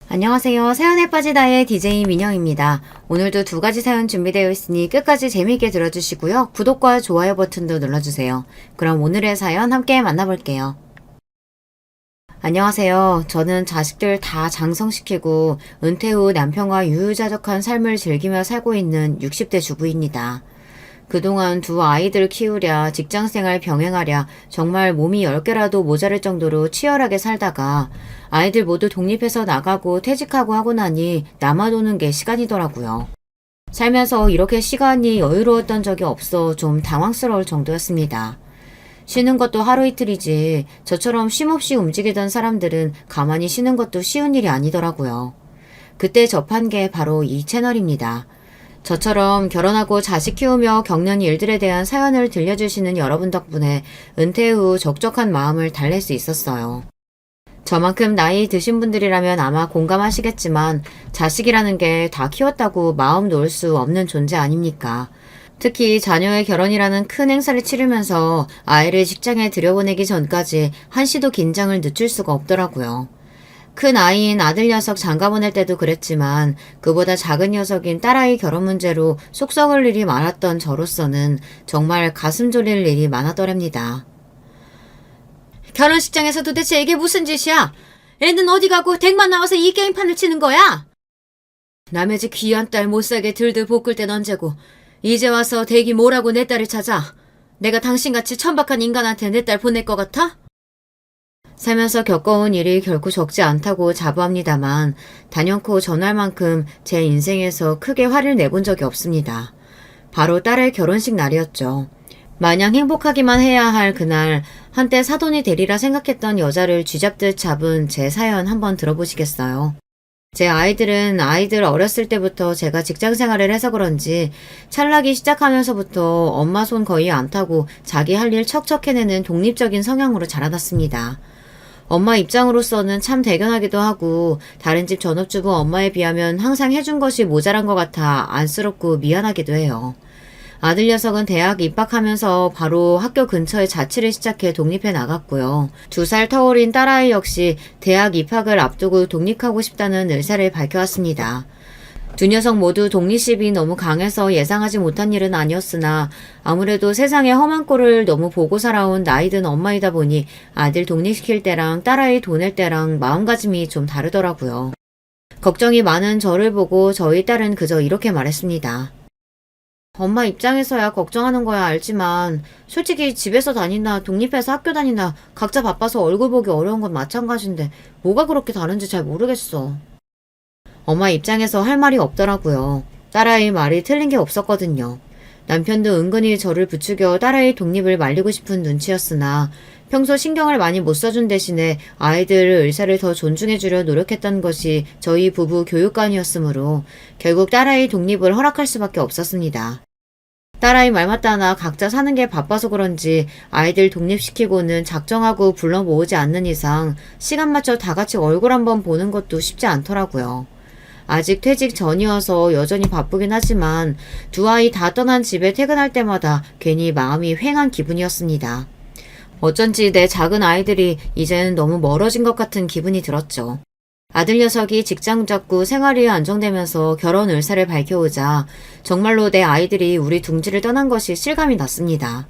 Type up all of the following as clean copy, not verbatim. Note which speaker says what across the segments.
Speaker 1: 안녕하세요. 사연에 빠지다의 DJ 민영입니다. 오늘도 두 가지 사연 준비되어 있으니 끝까지 재미있게 들어주시고요. 구독과 좋아요 버튼도 눌러주세요. 그럼 오늘의 사연 함께 만나볼게요. 안녕하세요. 저는 자식들 다 장성시키고 은퇴 후 남편과 유유자적한 삶을 즐기며 살고 있는 60대 주부입니다. 그동안 두 아이들 키우랴 직장생활 병행하랴 정말 몸이 10개라도 모자랄 정도로 치열하게 살다가 아이들 모두 독립해서 나가고 퇴직하고 하고 나니 남아도는 게 시간이더라고요. 살면서 이렇게 시간이 여유로웠던 적이 없어 좀 당황스러울 정도였습니다. 쉬는 것도 하루 이틀이지 저처럼 쉼없이 움직이던 사람들은 가만히 쉬는 것도 쉬운 일이 아니더라고요. 그때 접한 게 바로 이 채널입니다. 저처럼 결혼하고 자식 키우며 겪는 일들에 대한 사연을 들려주시는 여러분 덕분에 은퇴 후 적적한 마음을 달랠 수 있었어요. 저만큼 나이 드신 분들이라면 아마 공감하시겠지만 자식이라는 게 다 키웠다고 마음 놓을 수 없는 존재 아닙니까? 특히 자녀의 결혼이라는 큰 행사를 치르면서 아이를 직장에 들여보내기 전까지 한시도 긴장을 늦출 수가 없더라고요. 큰 아이인 아들 녀석 장가 보낼 때도 그랬지만 그보다 작은 녀석인 딸아이 결혼 문제로 속 썩을 일이 많았던 저로서는 정말 가슴 졸일 일이 많았더랍니다. 결혼식장에서 도대체 이게 무슨 짓이야? 애는 어디 가고 댁만 나와서 이 게임판을 치는 거야? 남의 집 귀한 딸 못살게 들들 볶을 땐 언제고 이제 와서 댁이 뭐라고 내 딸을 찾아? 내가 당신같이 천박한 인간한테 내 딸 보낼 것 같아? 살면서 겪어온 일이 결코 적지 않다고 자부합니다만 단연코 전할 만큼 제 인생에서 크게 화를 내본 적이 없습니다. 바로 딸의 결혼식 날이었죠. 마냥 행복하기만 해야 할 그날 한때 사돈이 되리라 생각했던 여자를 쥐잡듯 잡은 제 사연 한번 들어보시겠어요? 제 아이들은 아이들 어렸을 때부터 제가 직장 생활을 해서 그런지 찰나기 시작하면서부터 엄마 손 거의 안 타고 자기 할 일 척척 해내는 독립적인 성향으로 자라났습니다. 엄마 입장으로서는 참 대견하기도 하고 다른 집 전업주부 엄마에 비하면 항상 해준 것이 모자란 것 같아 안쓰럽고 미안하기도 해요. 아들 녀석은 대학 입학하면서 바로 학교 근처에 자취를 시작해 독립해 나갔고요. 2살 터울인 딸아이 역시 대학 입학을 앞두고 독립하고 싶다는 의사를 밝혀왔습니다. 두 녀석 모두 독립심이 너무 강해서 예상하지 못한 일은 아니었으나 아무래도 세상의 험한 꼴을 너무 보고 살아온 나이든 엄마이다 보니 아들 독립시킬 때랑 딸아이 보낼 때랑 마음가짐이 좀 다르더라고요. 걱정이 많은 저를 보고 저희 딸은 그저 이렇게 말했습니다. 엄마 입장에서야 걱정하는 거야 알지만 솔직히 집에서 다니나 독립해서 학교 다니나 각자 바빠서 얼굴 보기 어려운 건 마찬가지인데 뭐가 그렇게 다른지 잘 모르겠어. 엄마 입장에서 할 말이 없더라고요. 딸아이 말이 틀린 게 없었거든요. 남편도 은근히 저를 부추겨 딸아이 독립을 말리고 싶은 눈치였으나 평소 신경을 많이 못 써준 대신에 아이들 의사를 더 존중해주려 노력했던 것이 저희 부부 교육관이었으므로 결국 딸아이 독립을 허락할 수밖에 없었습니다. 딸아이 말 맞다나 각자 사는 게 바빠서 그런지 아이들 독립시키고는 작정하고 불러 모으지 않는 이상 시간 맞춰 다 같이 얼굴 한번 보는 것도 쉽지 않더라고요. 아직 퇴직 전이어서 여전히 바쁘긴 하지만 두 아이 다 떠난 집에 퇴근할 때마다 괜히 마음이 휑한 기분이었습니다. 어쩐지 내 작은 아이들이 이제는 너무 멀어진 것 같은 기분이 들었죠. 아들 녀석이 직장 잡고 생활이 안정되면서 결혼 의사를 밝혀오자 정말로 내 아이들이 우리 둥지를 떠난 것이 실감이 났습니다.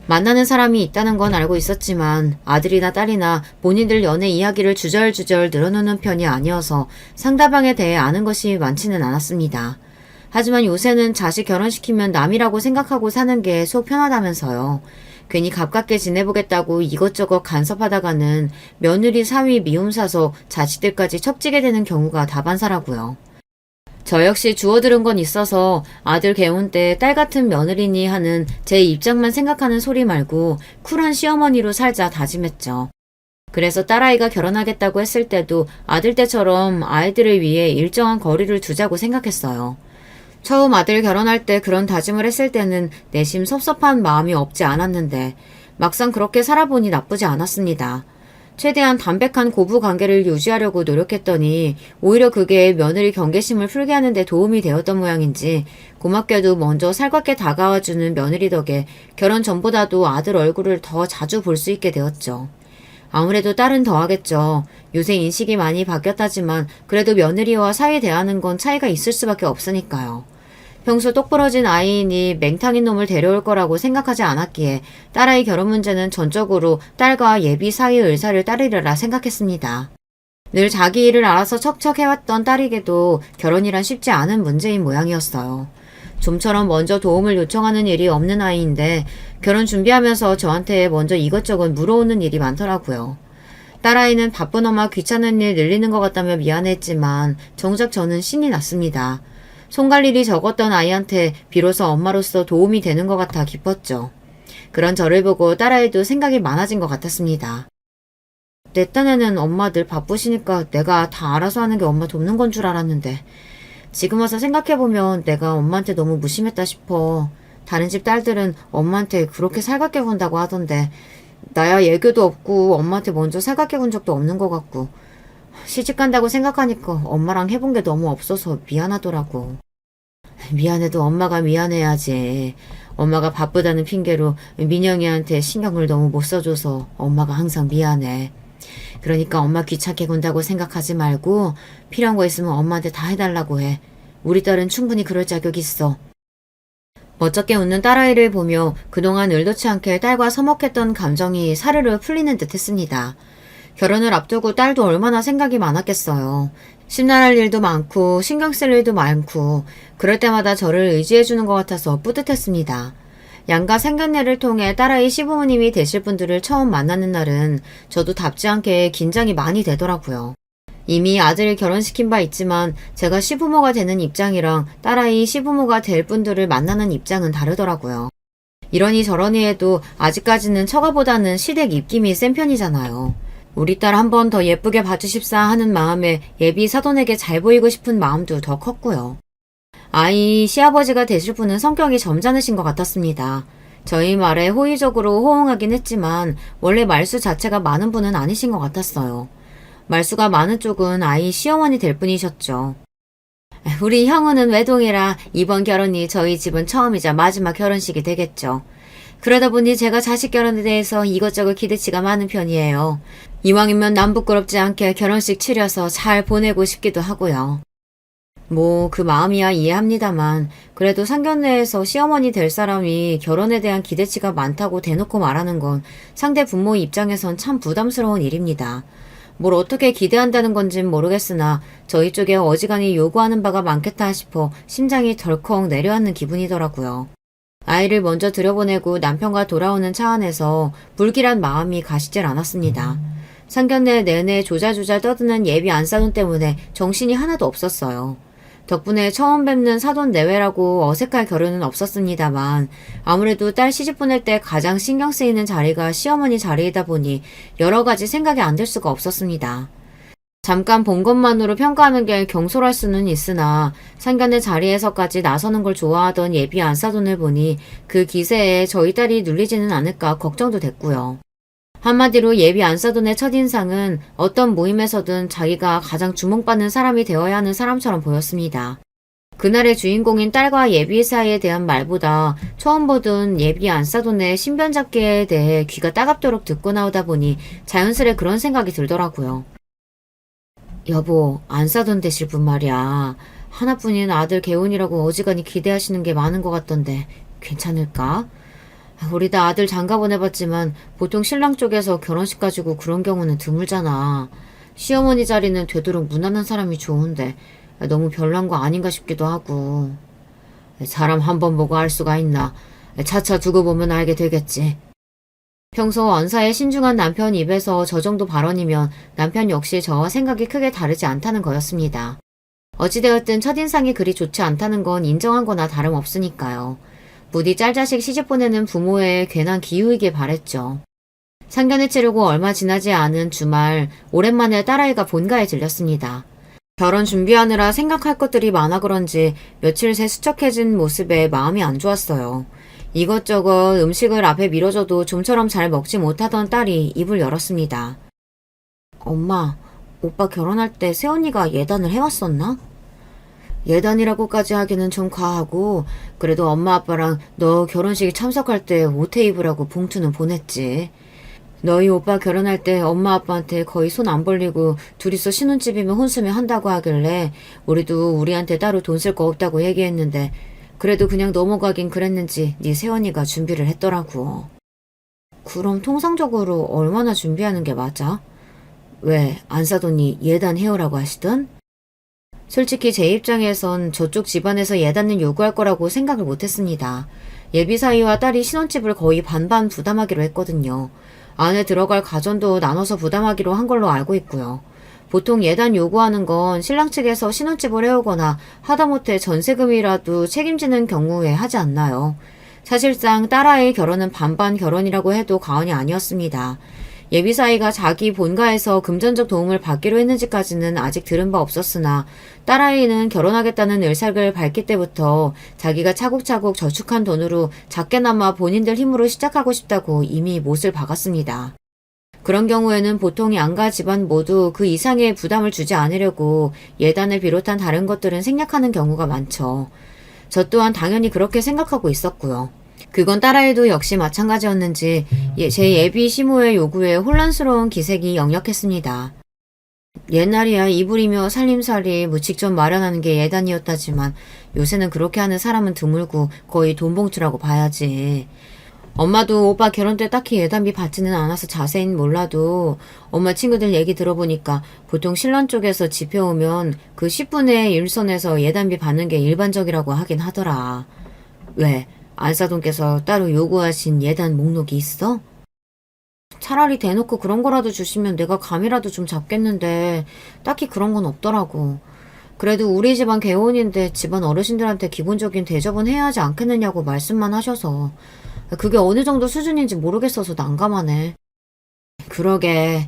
Speaker 1: 만나는 사람이 있다는 건 알고 있었지만 아들이나 딸이나 본인들 연애 이야기를 주절주절 늘어놓는 편이 아니어서 상대방에 대해 아는 것이 많지는 않았습니다. 하지만 요새는 자식 결혼시키면 남이라고 생각하고 사는 게 속 편하다면서요. 괜히 가깝게 지내보겠다고 이것저것 간섭하다가는 며느리 사위 미움 사서 자식들까지 척지게 되는 경우가 다반사라고요. 저 역시 주워들은 건 있어서 아들 개혼 때 딸 같은 며느리니 하는 제 입장만 생각하는 소리 말고 쿨한 시어머니로 살자 다짐했죠. 그래서 딸아이가 결혼하겠다고 했을 때도 아들 때처럼 아이들을 위해 일정한 거리를 두자고 생각했어요. 처음 아들 결혼할 때 그런 다짐을 했을 때는 내심 섭섭한 마음이 없지 않았는데 막상 그렇게 살아보니 나쁘지 않았습니다. 최대한 담백한 고부 관계를 유지하려고 노력했더니 오히려 그게 며느리 경계심을 풀게 하는 데 도움이 되었던 모양인지 고맙게도 먼저 살갑게 다가와주는 며느리 덕에 결혼 전보다도 아들 얼굴을 더 자주 볼 수 있게 되었죠. 아무래도 딸은 더하겠죠. 요새 인식이 많이 바뀌었다지만 그래도 며느리와 사이 대하는 건 차이가 있을 수밖에 없으니까요. 평소 똑부러진 아이이니 맹탕인 놈을 데려올 거라고 생각하지 않았기에 딸아이 결혼 문제는 전적으로 딸과 예비 사이의 의사를 따르리라 생각했습니다. 늘 자기 일을 알아서 척척 해왔던 딸에게도 결혼이란 쉽지 않은 문제인 모양이었어요. 좀처럼 먼저 도움을 요청하는 일이 없는 아이인데 결혼 준비하면서 저한테 먼저 이것저것 물어오는 일이 많더라고요. 딸아이는 바쁜 엄마 귀찮은 일 늘리는 것 같다며 미안했지만 정작 저는 신이 났습니다. 손갈 일이 적었던 아이한테 비로소 엄마로서 도움이 되는 것 같아 기뻤죠. 그런 저를 보고 딸아이도 생각이 많아진 것 같았습니다. 내 딴에는 엄마 늘 바쁘시니까 내가 다 알아서 하는 게 엄마 돕는 건 줄 알았는데 지금 와서 생각해보면 내가 엄마한테 너무 무심했다 싶어. 다른 집 딸들은 엄마한테 그렇게 살갑게 군다고 하던데 나야 애교도 없고 엄마한테 먼저 살갑게 군 적도 없는 것 같고 시집 간다고 생각하니까 엄마랑 해본 게 너무 없어서 미안하더라고. 미안해도 엄마가 미안해야지. 엄마가 바쁘다는 핑계로 민영이한테 신경을 너무 못 써줘서 엄마가 항상 미안해. 그러니까 엄마 귀찮게 군다고 생각하지 말고 필요한 거 있으면 엄마한테 다 해달라고 해. 우리 딸은 충분히 그럴 자격 있어. 멋쩍게 웃는 딸아이를 보며 그동안 의도치 않게 딸과 서먹했던 감정이 사르르 풀리는 듯 했습니다. 결혼을 앞두고 딸도 얼마나 생각이 많았겠어요. 심란할 일도 많고 신경 쓸 일도 많고 그럴 때마다 저를 의지해주는 것 같아서 뿌듯했습니다. 양가 상견례를 통해 딸아이 시부모님이 되실 분들을 처음 만나는 날은 저도 답지 않게 긴장이 많이 되더라고요. 이미 아들을 결혼시킨 바 있지만 제가 시부모가 되는 입장이랑 딸아이 시부모가 될 분들을 만나는 입장은 다르더라고요. 이러니 저러니 해도 아직까지는 처가보다는 시댁 입김이 센 편이잖아요. 우리 딸 한 번 더 예쁘게 봐주십사 하는 마음에 예비 사돈에게 잘 보이고 싶은 마음도 더 컸고요. 아이 시아버지가 되실 분은 성격이 점잖으신 것 같았습니다. 저희 말에 호의적으로 호응하긴 했지만 원래 말수 자체가 많은 분은 아니신 것 같았어요. 말수가 많은 쪽은 아이 시어머니 될 분이셨죠. 우리 형우는 외동이라 이번 결혼이 저희 집은 처음이자 마지막 결혼식이 되겠죠. 그러다 보니 제가 자식 결혼에 대해서 이것저것 기대치가 많은 편이에요. 이왕이면 남 부끄럽지 않게 결혼식 치려서 잘 보내고 싶기도 하고요. 뭐 그 마음이야 이해합니다만 그래도 상견례에서 시어머니 될 사람이 결혼에 대한 기대치가 많다고 대놓고 말하는 건 상대 부모 입장에선 참 부담스러운 일입니다. 뭘 어떻게 기대한다는 건진 모르겠으나 저희 쪽에 어지간히 요구하는 바가 많겠다 싶어 심장이 덜컥 내려앉는 기분이더라고요. 아이를 먼저 들여보내고 남편과 돌아오는 차 안에서 불길한 마음이 가시질 않았습니다. 상견례 내내 조잘조잘 떠드는 예비 안사돈 때문에 정신이 하나도 없었어요. 덕분에 처음 뵙는 사돈 내외라고 어색할 겨루는 없었습니다만 아무래도 딸 시집 보낼 때 가장 신경 쓰이는 자리가 시어머니 자리이다 보니 여러 가지 생각이 안 들 수가 없었습니다. 잠깐 본 것만으로 평가하는 게 경솔할 수는 있으나 상견례 자리에서까지 나서는 걸 좋아하던 예비 안사돈을 보니 그 기세에 저희 딸이 눌리지는 않을까 걱정도 됐고요. 한마디로 예비 안사돈의 첫인상은 어떤 모임에서든 자기가 가장 주목받는 사람이 되어야 하는 사람처럼 보였습니다. 그날의 주인공인 딸과 예비 사이에 대한 말보다 처음 보던 예비 안사돈의 신변잡기에 대해 귀가 따갑도록 듣고 나오다 보니 자연스레 그런 생각이 들더라고요. 여보, 안사돈 되실 분 말이야. 하나뿐인 아들 개운이라고 어지간히 기대하시는 게 많은 것 같던데 괜찮을까? 우리 다 아들 장가 보내봤지만 보통 신랑 쪽에서 결혼식 가지고 그런 경우는 드물잖아. 시어머니 자리는 되도록 무난한 사람이 좋은데 너무 별난 거 아닌가 싶기도 하고. 사람 한 번 보고 알 수가 있나. 차차 두고 보면 알게 되겠지. 평소 언사에 신중한 남편 입에서 저 정도 발언이면 남편 역시 저와 생각이 크게 다르지 않다는 거였습니다. 어찌되었든 첫인상이 그리 좋지 않다는 건 인정한 거나 다름없으니까요. 부디 짤자식 시집 보내는 부모의 괜한 기우이길 바랬죠. 상견례 치르고 얼마 지나지 않은 주말 오랜만에 딸아이가 본가에 들렸습니다. 결혼 준비하느라 생각할 것들이 많아 그런지 며칠 새 수척해진 모습에 마음이 안 좋았어요. 이것저것 음식을 앞에 밀어줘도 좀처럼 잘 먹지 못하던 딸이 입을 열었습니다. 엄마, 오빠 결혼할 때 새언니가 예단을 해왔었나? 예단이라고까지 하기는 좀 과하고 그래도 엄마 아빠랑 너 결혼식에 참석할 때 옷에 입으라고 봉투는 보냈지. 너희 오빠 결혼할 때 엄마 아빠한테 거의 손 안 벌리고 둘이서 신혼집이면 혼수면 한다고 하길래 우리도 우리한테 따로 돈 쓸 거 없다고 얘기했는데 그래도 그냥 넘어가긴 그랬는지 네 새언니가 준비를 했더라고. 그럼 통상적으로 얼마나 준비하는 게 맞아? 왜 안 사돈이 예단 해오라고 하시던? 솔직히 제 입장에선 저쪽 집안에서 예단을 요구할 거라고 생각을 못했습니다. 예비 사위와 딸이 신혼집을 거의 반반 부담하기로 했거든요. 안에 들어갈 가전도 나눠서 부담하기로 한 걸로 알고 있고요. 보통 예단 요구하는 건 신랑 측에서 신혼집을 해오거나 하다못해 전세금이라도 책임지는 경우에 하지 않나요? 사실상 딸아이의 결혼은 반반 결혼이라고 해도 과언이 아니었습니다. 예비사위가 자기 본가에서 금전적 도움을 받기로 했는지까지는 아직 들은 바 없었으나 딸아이는 결혼하겠다는 의사를 밝힐 때부터 자기가 차곡차곡 저축한 돈으로 작게나마 본인들 힘으로 시작하고 싶다고 이미 못을 박았습니다. 그런 경우에는 보통 양가 집안 모두 그 이상의 부담을 주지 않으려고 예단을 비롯한 다른 것들은 생략하는 경우가 많죠. 저 또한 당연히 그렇게 생각하고 있었고요. 그건 딸아이도 역시 마찬가지였는지 제 예비 시모의 요구에 혼란스러운 기색이 역력했습니다. 옛날이야 이불이며 살림살이 직접 마련하는 게 예단이었다지만 요새는 그렇게 하는 사람은 드물고 거의 돈봉투라고 봐야지. 엄마도 오빠 결혼 때 딱히 예단비 받지는 않아서 자세히는 몰라도 엄마 친구들 얘기 들어보니까 보통 신랑 쪽에서 집해오면 그 10분의 1선에서 예단비 받는 게 일반적이라고 하긴 하더라. 왜? 안사돈께서 따로 요구하신 예단 목록이 있어? 차라리 대놓고 그런 거라도 주시면 내가 감이라도 좀 잡겠는데 딱히 그런 건 없더라고. 그래도 우리 집안 개혼인데 집안 어르신들한테 기본적인 대접은 해야 하지 않겠느냐고 말씀만 하셔서 그게 어느 정도 수준인지 모르겠어서 난감하네. 그러게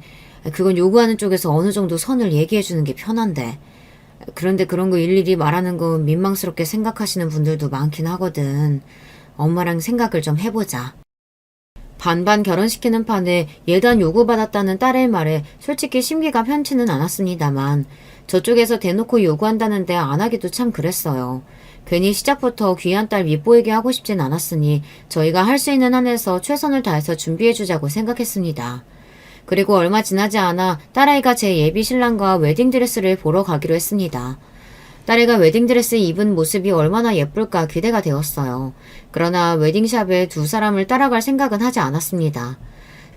Speaker 1: 그건 요구하는 쪽에서 어느 정도 선을 얘기해 주는 게 편한데 그런데 그런 거 일일이 말하는 건 민망스럽게 생각하시는 분들도 많긴 하거든. 엄마랑 생각을 좀 해보자. 반반 결혼시키는 판에 예단 요구받았다는 딸의 말에 솔직히 심기가 편치는 않았습니다만 저쪽에서 대놓고 요구한다는데 안 하기도 참 그랬어요. 괜히 시작부터 귀한 딸 밉보이게 하고 싶진 않았으니 저희가 할 수 있는 한에서 최선을 다해서 준비해주자고 생각했습니다. 그리고 얼마 지나지 않아 딸아이가 제 예비 신랑과 웨딩드레스를 보러 가기로 했습니다. 딸애가 웨딩드레스 입은 모습이 얼마나 예쁠까 기대가 되었어요. 그러나 웨딩샵에 두 사람을 따라갈 생각은 하지 않았습니다.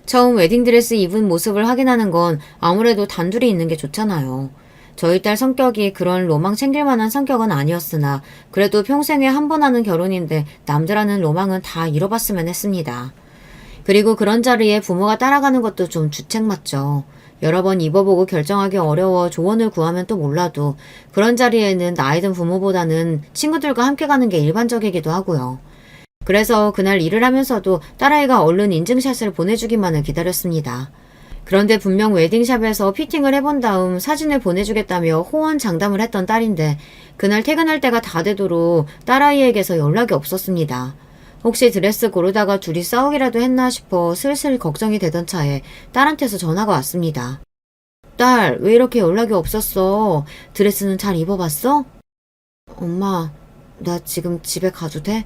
Speaker 1: 처음 웨딩드레스 입은 모습을 확인하는 건 아무래도 단둘이 있는 게 좋잖아요. 저희 딸 성격이 그런 로망 챙길 만한 성격은 아니었으나 그래도 평생에 한 번 하는 결혼인데 남들 하는 로망은 다 이뤄봤으면 했습니다. 그리고 그런 자리에 부모가 따라가는 것도 좀 주책 맞죠. 여러 번 입어보고 결정하기 어려워 조언을 구하면 또 몰라도 그런 자리에는 나이든 부모보다는 친구들과 함께 가는 게 일반적이기도 하고요. 그래서 그날 일을 하면서도 딸아이가 얼른 인증샷을 보내주기만을 기다렸습니다. 그런데 분명 웨딩샵에서 피팅을 해본 다음 사진을 보내주겠다며 호언장담을 했던 딸인데 그날 퇴근할 때가 다 되도록 딸아이에게서 연락이 없었습니다. 혹시 드레스 고르다가 둘이 싸우기라도 했나 싶어 슬슬 걱정이 되던 차에 딸한테서 전화가 왔습니다. 딸, 왜 이렇게 연락이 없었어? 드레스는 잘 입어봤어? 엄마, 나 지금 집에 가도 돼?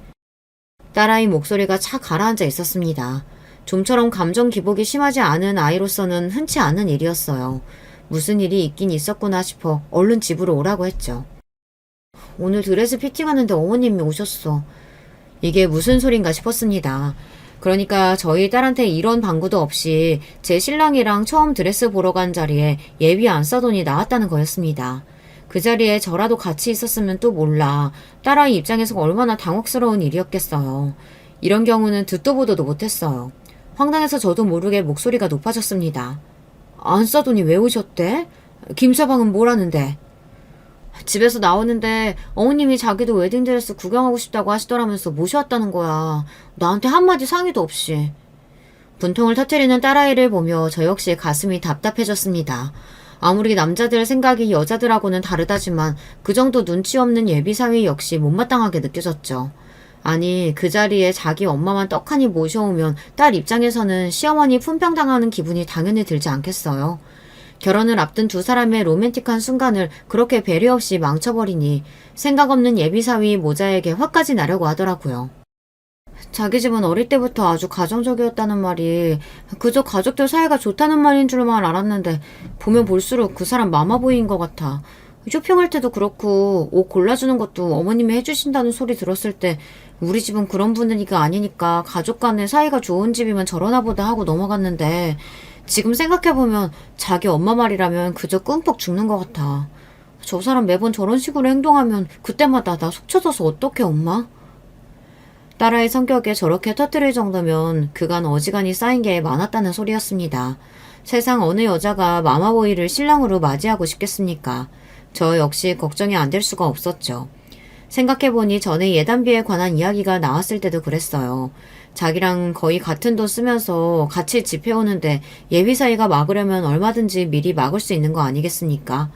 Speaker 1: 딸아이 목소리가 착 가라앉아 있었습니다. 좀처럼 감정 기복이 심하지 않은 아이로서는 흔치 않은 일이었어요. 무슨 일이 있긴 있었구나 싶어 얼른 집으로 오라고 했죠. 오늘 드레스 피팅하는데 어머님이 오셨어. 이게 무슨 소린가 싶었습니다. 그러니까 저희 딸한테 이런 방구도 없이 제 신랑이랑 처음 드레스 보러 간 자리에 예비 안사돈이 나왔다는 거였습니다. 그 자리에 저라도 같이 있었으면 또 몰라. 딸아이 입장에서 얼마나 당혹스러운 일이었겠어요. 이런 경우는 듣도 보도도 못했어요. 황당해서 저도 모르게 목소리가 높아졌습니다. 안사돈이 왜 오셨대? 김서방은 뭐라는데? 집에서 나오는데 어머님이 자기도 웨딩드레스 구경하고 싶다고 하시더라면서 모셔왔다는 거야. 나한테 한마디 상의도 없이. 분통을 터뜨리는 딸아이를 보며 저 역시 가슴이 답답해졌습니다. 아무리 남자들 생각이 여자들하고는 다르다지만 그 정도 눈치 없는 예비사위 역시 못마땅하게 느껴졌죠. 아니 그 자리에 자기 엄마만 떡하니 모셔오면 딸 입장에서는 시어머니 품평당하는 기분이 당연히 들지 않겠어요. 결혼을 앞둔 두 사람의 로맨틱한 순간을 그렇게 배려 없이 망쳐버리니 생각 없는 예비사위 모자에게 화까지 나려고 하더라고요. 자기 집은 어릴 때부터 아주 가정적이었다는 말이 그저 가족들 사이가 좋다는 말인 줄만 알았는데 보면 볼수록 그 사람 마마보이인 것 같아. 쇼핑할 때도 그렇고 옷 골라주는 것도 어머님이 해주신다는 소리 들었을 때 우리 집은 그런 분위기가 아니니까 가족 간의 사이가 좋은 집이면 저러나 보다 하고 넘어갔는데 지금 생각해보면 자기 엄마 말이라면 그저 꿈뻑 죽는 것 같아. 저 사람 매번 저런 식으로 행동하면 그때마다 나 속 터져서 어떡해 엄마? 딸아이 성격에 저렇게 터뜨릴 정도면 그간 어지간히 쌓인 게 많았다는 소리였습니다. 세상 어느 여자가 마마보이를 신랑으로 맞이하고 싶겠습니까? 저 역시 걱정이 안 될 수가 없었죠. 생각해보니 전에 예단비에 관한 이야기가 나왔을 때도 그랬어요. 자기랑 거의 같은 돈 쓰면서 같이 집 해오는데 예비 사이가 막으려면 얼마든지 미리 막을 수 있는 거 아니겠습니까?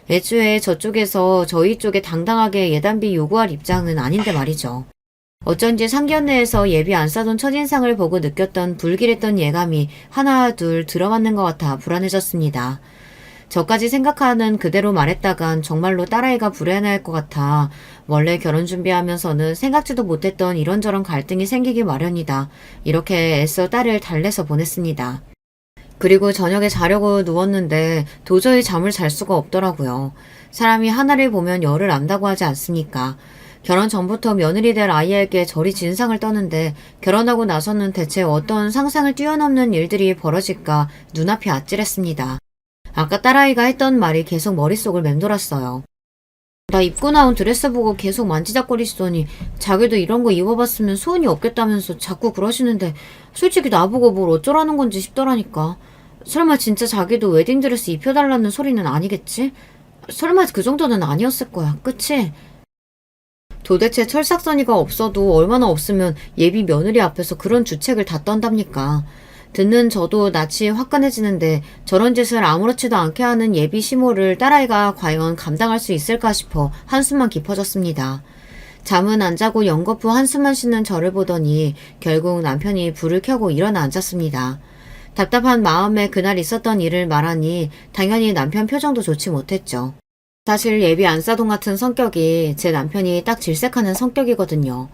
Speaker 1: 애초에 저쪽에서 저희 쪽에 당당하게 예단비 요구할 입장은 아닌데 말이죠. 어쩐지 상견례에서 예비 안 싸던 첫인상을 보고 느꼈던 불길했던 예감이 하나 둘 들어맞는 것 같아 불안해졌습니다. 저까지 생각하는 그대로 말했다간 정말로 딸아이가 불안해할 것 같아 원래 결혼 준비하면서는 생각지도 못했던 이런저런 갈등이 생기기 마련이다. 이렇게 애써 딸을 달래서 보냈습니다. 그리고 저녁에 자려고 누웠는데 도저히 잠을 잘 수가 없더라고요. 사람이 하나를 보면 열을 안다고 하지 않습니까? 결혼 전부터 며느리 될 아이에게 저리 진상을 떠는데 결혼하고 나서는 대체 어떤 상상을 뛰어넘는 일들이 벌어질까 눈앞이 아찔했습니다. 아까 딸아이가 했던 말이 계속 머릿속을 맴돌았어요. 나 입고 나온 드레스 보고 계속 만지작거리시더니 자기도 이런 거 입어봤으면 소원이 없겠다면서 자꾸 그러시는데 솔직히 나보고 뭘 어쩌라는 건지 싶더라니까. 설마 진짜 자기도 웨딩드레스 입혀달라는 소리는 아니겠지? 설마 그 정도는 아니었을 거야. 그치? 도대체 철삭서니가 없어도 얼마나 없으면 예비 며느리 앞에서 그런 주책을 다 떤답니까? 듣는 저도 낯이 화끈해지는데 저런 짓을 아무렇지도 않게 하는 예비 시모를 딸아이가 과연 감당할 수 있을까 싶어 한숨만 깊어졌습니다. 잠은 안 자고 연거푸 한숨만 쉬는 저를 보더니 결국 남편이 불을 켜고 일어나 앉았습니다. 답답한 마음에 그날 있었던 일을 말하니 당연히 남편 표정도 좋지 못했죠. 사실 예비 안싸동 같은 성격이 제 남편이 딱 질색하는 성격이거든요.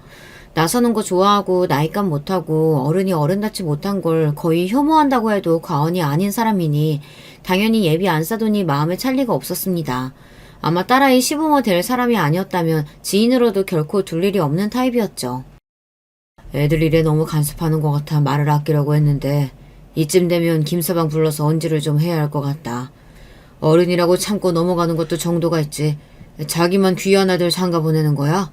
Speaker 1: 나서는 거 좋아하고 나이값 못하고 어른이 어른답지 못한 걸 거의 혐오한다고 해도 과언이 아닌 사람이니 당연히 예비 안싸돈이 마음에 찰 리가 없었습니다. 아마 딸아이 시부모 될 사람이 아니었다면 지인으로도 결코 둘 일이 없는 타입이었죠. 애들 일에 너무 간섭하는 것 같아 말을 아끼려고 했는데 이쯤 되면 김서방 불러서 언지를 좀 해야 할 것 같다. 어른이라고 참고 넘어가는 것도 정도가 있지. 자기만 귀한 아들 장가 보내는 거야?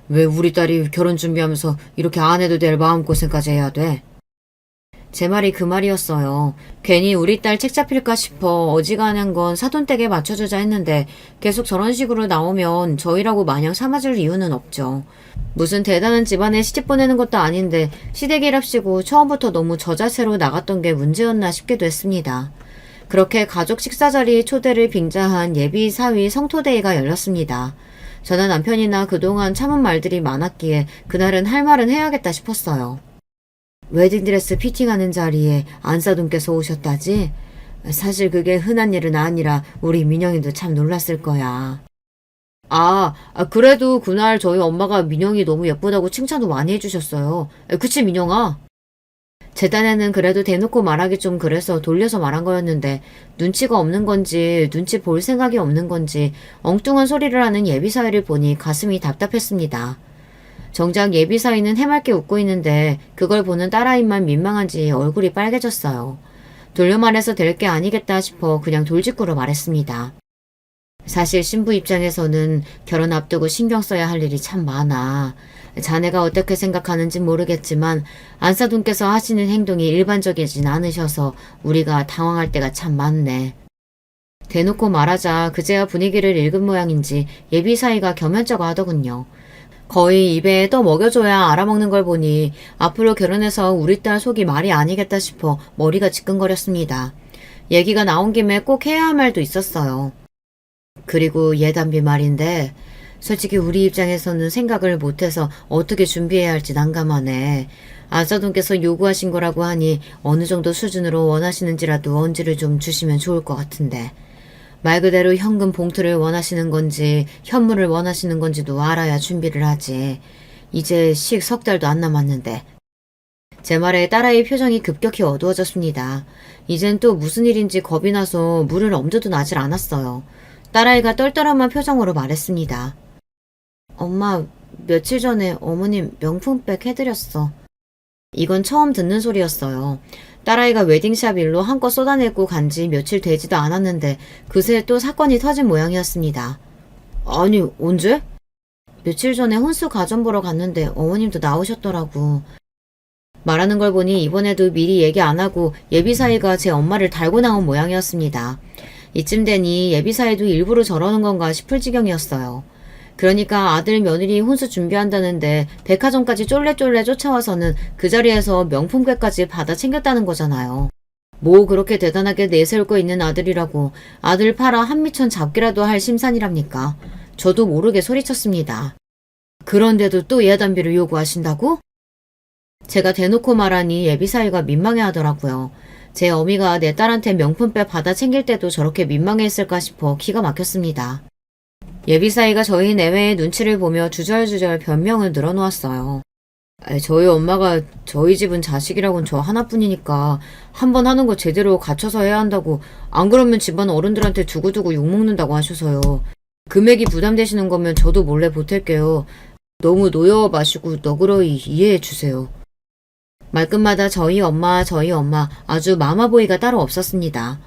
Speaker 1: 왜 우리 딸이 결혼 준비하면서 이렇게 안 해도 될 마음고생까지 해야 돼? 제 말이 그 말이었어요. 괜히 우리 딸 책 잡힐까 싶어 어지간한 건 사돈댁에 맞춰주자 했는데 계속 저런 식으로 나오면 저희라고 마냥 삼아줄 이유는 없죠. 무슨 대단한 집안에 시집 보내는 것도 아닌데 시댁이랍시고 처음부터 너무 저자세로 나갔던 게 문제였나 싶기도 했습니다. 그렇게 가족 식사 자리 초대를 빙자한 예비 사위 성토대회가 열렸습니다. 저는 남편이나 그동안 참은 말들이 많았기에 그날은 할 말은 해야겠다 싶었어요. 웨딩드레스 피팅하는 자리에 안사돈께서 오셨다지? 사실 그게 흔한 일은 아니라 우리 민영이도 참 놀랐을 거야. 그래도 그날 저희 엄마가 민영이 너무 예쁘다고 칭찬도 많이 해주셨어요. 그치 민영아? 제 딴에는 그래도 대놓고 말하기 좀 그래서 돌려서 말한 거였는데 눈치가 없는 건지 눈치 볼 생각이 없는 건지 엉뚱한 소리를 하는 예비사위를 보니 가슴이 답답했습니다. 정작 예비사위는 해맑게 웃고 있는데 그걸 보는 딸아이만 민망한지 얼굴이 빨개졌어요. 돌려 말해서 될 게 아니겠다 싶어 그냥 돌직구로 말했습니다. 사실 신부 입장에서는 결혼 앞두고 신경 써야 할 일이 참 많아. 자네가 어떻게 생각하는지 모르겠지만 안사돈께서 하시는 행동이 일반적이진 않으셔서 우리가 당황할 때가 참 많네. 대놓고 말하자 그제야 분위기를 읽은 모양인지 예비 사이가 겸연쩍어 하더군요. 거의 입에 떠 먹여줘야 알아먹는 걸 보니 앞으로 결혼해서 우리 딸 속이 말이 아니겠다 싶어 머리가 지끈거렸습니다. 얘기가 나온 김에 꼭 해야 할 말도 있었어요. 그리고 예단비 말인데 솔직히 우리 입장에서는 생각을 못해서 어떻게 준비해야 할지 난감하네. 안사돈께서 요구하신 거라고 하니 어느 정도 수준으로 원하시는지라도 언지를 좀 주시면 좋을 것 같은데. 말 그대로 현금 봉투를 원하시는 건지 현물을 원하시는 건지도 알아야 준비를 하지. 이제 식 석 달도 안 남았는데. 제 말에 딸아이의 표정이 급격히 어두워졌습니다. 이젠 또 무슨 일인지 겁이 나서 물을 엄두도 나질 않았어요. 딸아이가 떨떠름한 표정으로 말했습니다. 엄마, 며칠 전에 어머님 명품백 해드렸어. 이건 처음 듣는 소리였어요. 딸아이가 웨딩샵 일로 한껏 쏟아내고 간지 며칠 되지도 않았는데 그새 또 사건이 터진 모양이었습니다. 아니, 언제? 며칠 전에 혼수 가전 보러 갔는데 어머님도 나오셨더라고. 말하는 걸 보니 이번에도 미리 얘기 안 하고 예비사위가 제 엄마를 달고 나온 모양이었습니다. 이쯤 되니 예비사위도 일부러 저러는 건가 싶을 지경이었어요. 그러니까 아들 며느리 혼수 준비한다는데 백화점까지 쫄래쫄래 쫓아와서는 그 자리에서 명품백까지 받아 챙겼다는 거잖아요. 뭐 그렇게 대단하게 내세울 거 있는 아들이라고 아들 팔아 한미천 잡기라도 할 심산이랍니까? 저도 모르게 소리쳤습니다. 그런데도 또 예단비를 요구하신다고? 제가 대놓고 말하니 예비사위가 민망해하더라고요. 제 어미가 내 딸한테 명품백 받아 챙길 때도 저렇게 민망해했을까 싶어 기가 막혔습니다. 예비사위가 저희 내외의 눈치를 보며 주절주절 변명을 늘어놓았어요. 저희 엄마가 저희 집은 자식이라곤 저 하나뿐이니까 한번 하는 거 제대로 갖춰서 해야 한다고, 안 그러면 집안 어른들한테 두고두고 욕먹는다고 하셔서요. 금액이 부담되시는 거면 저도 몰래 보탤게요. 너무 노여워 마시고 너그러이 이해해 주세요. 말끝마다 저희 엄마 아주 마마보이가 따로 없었습니다.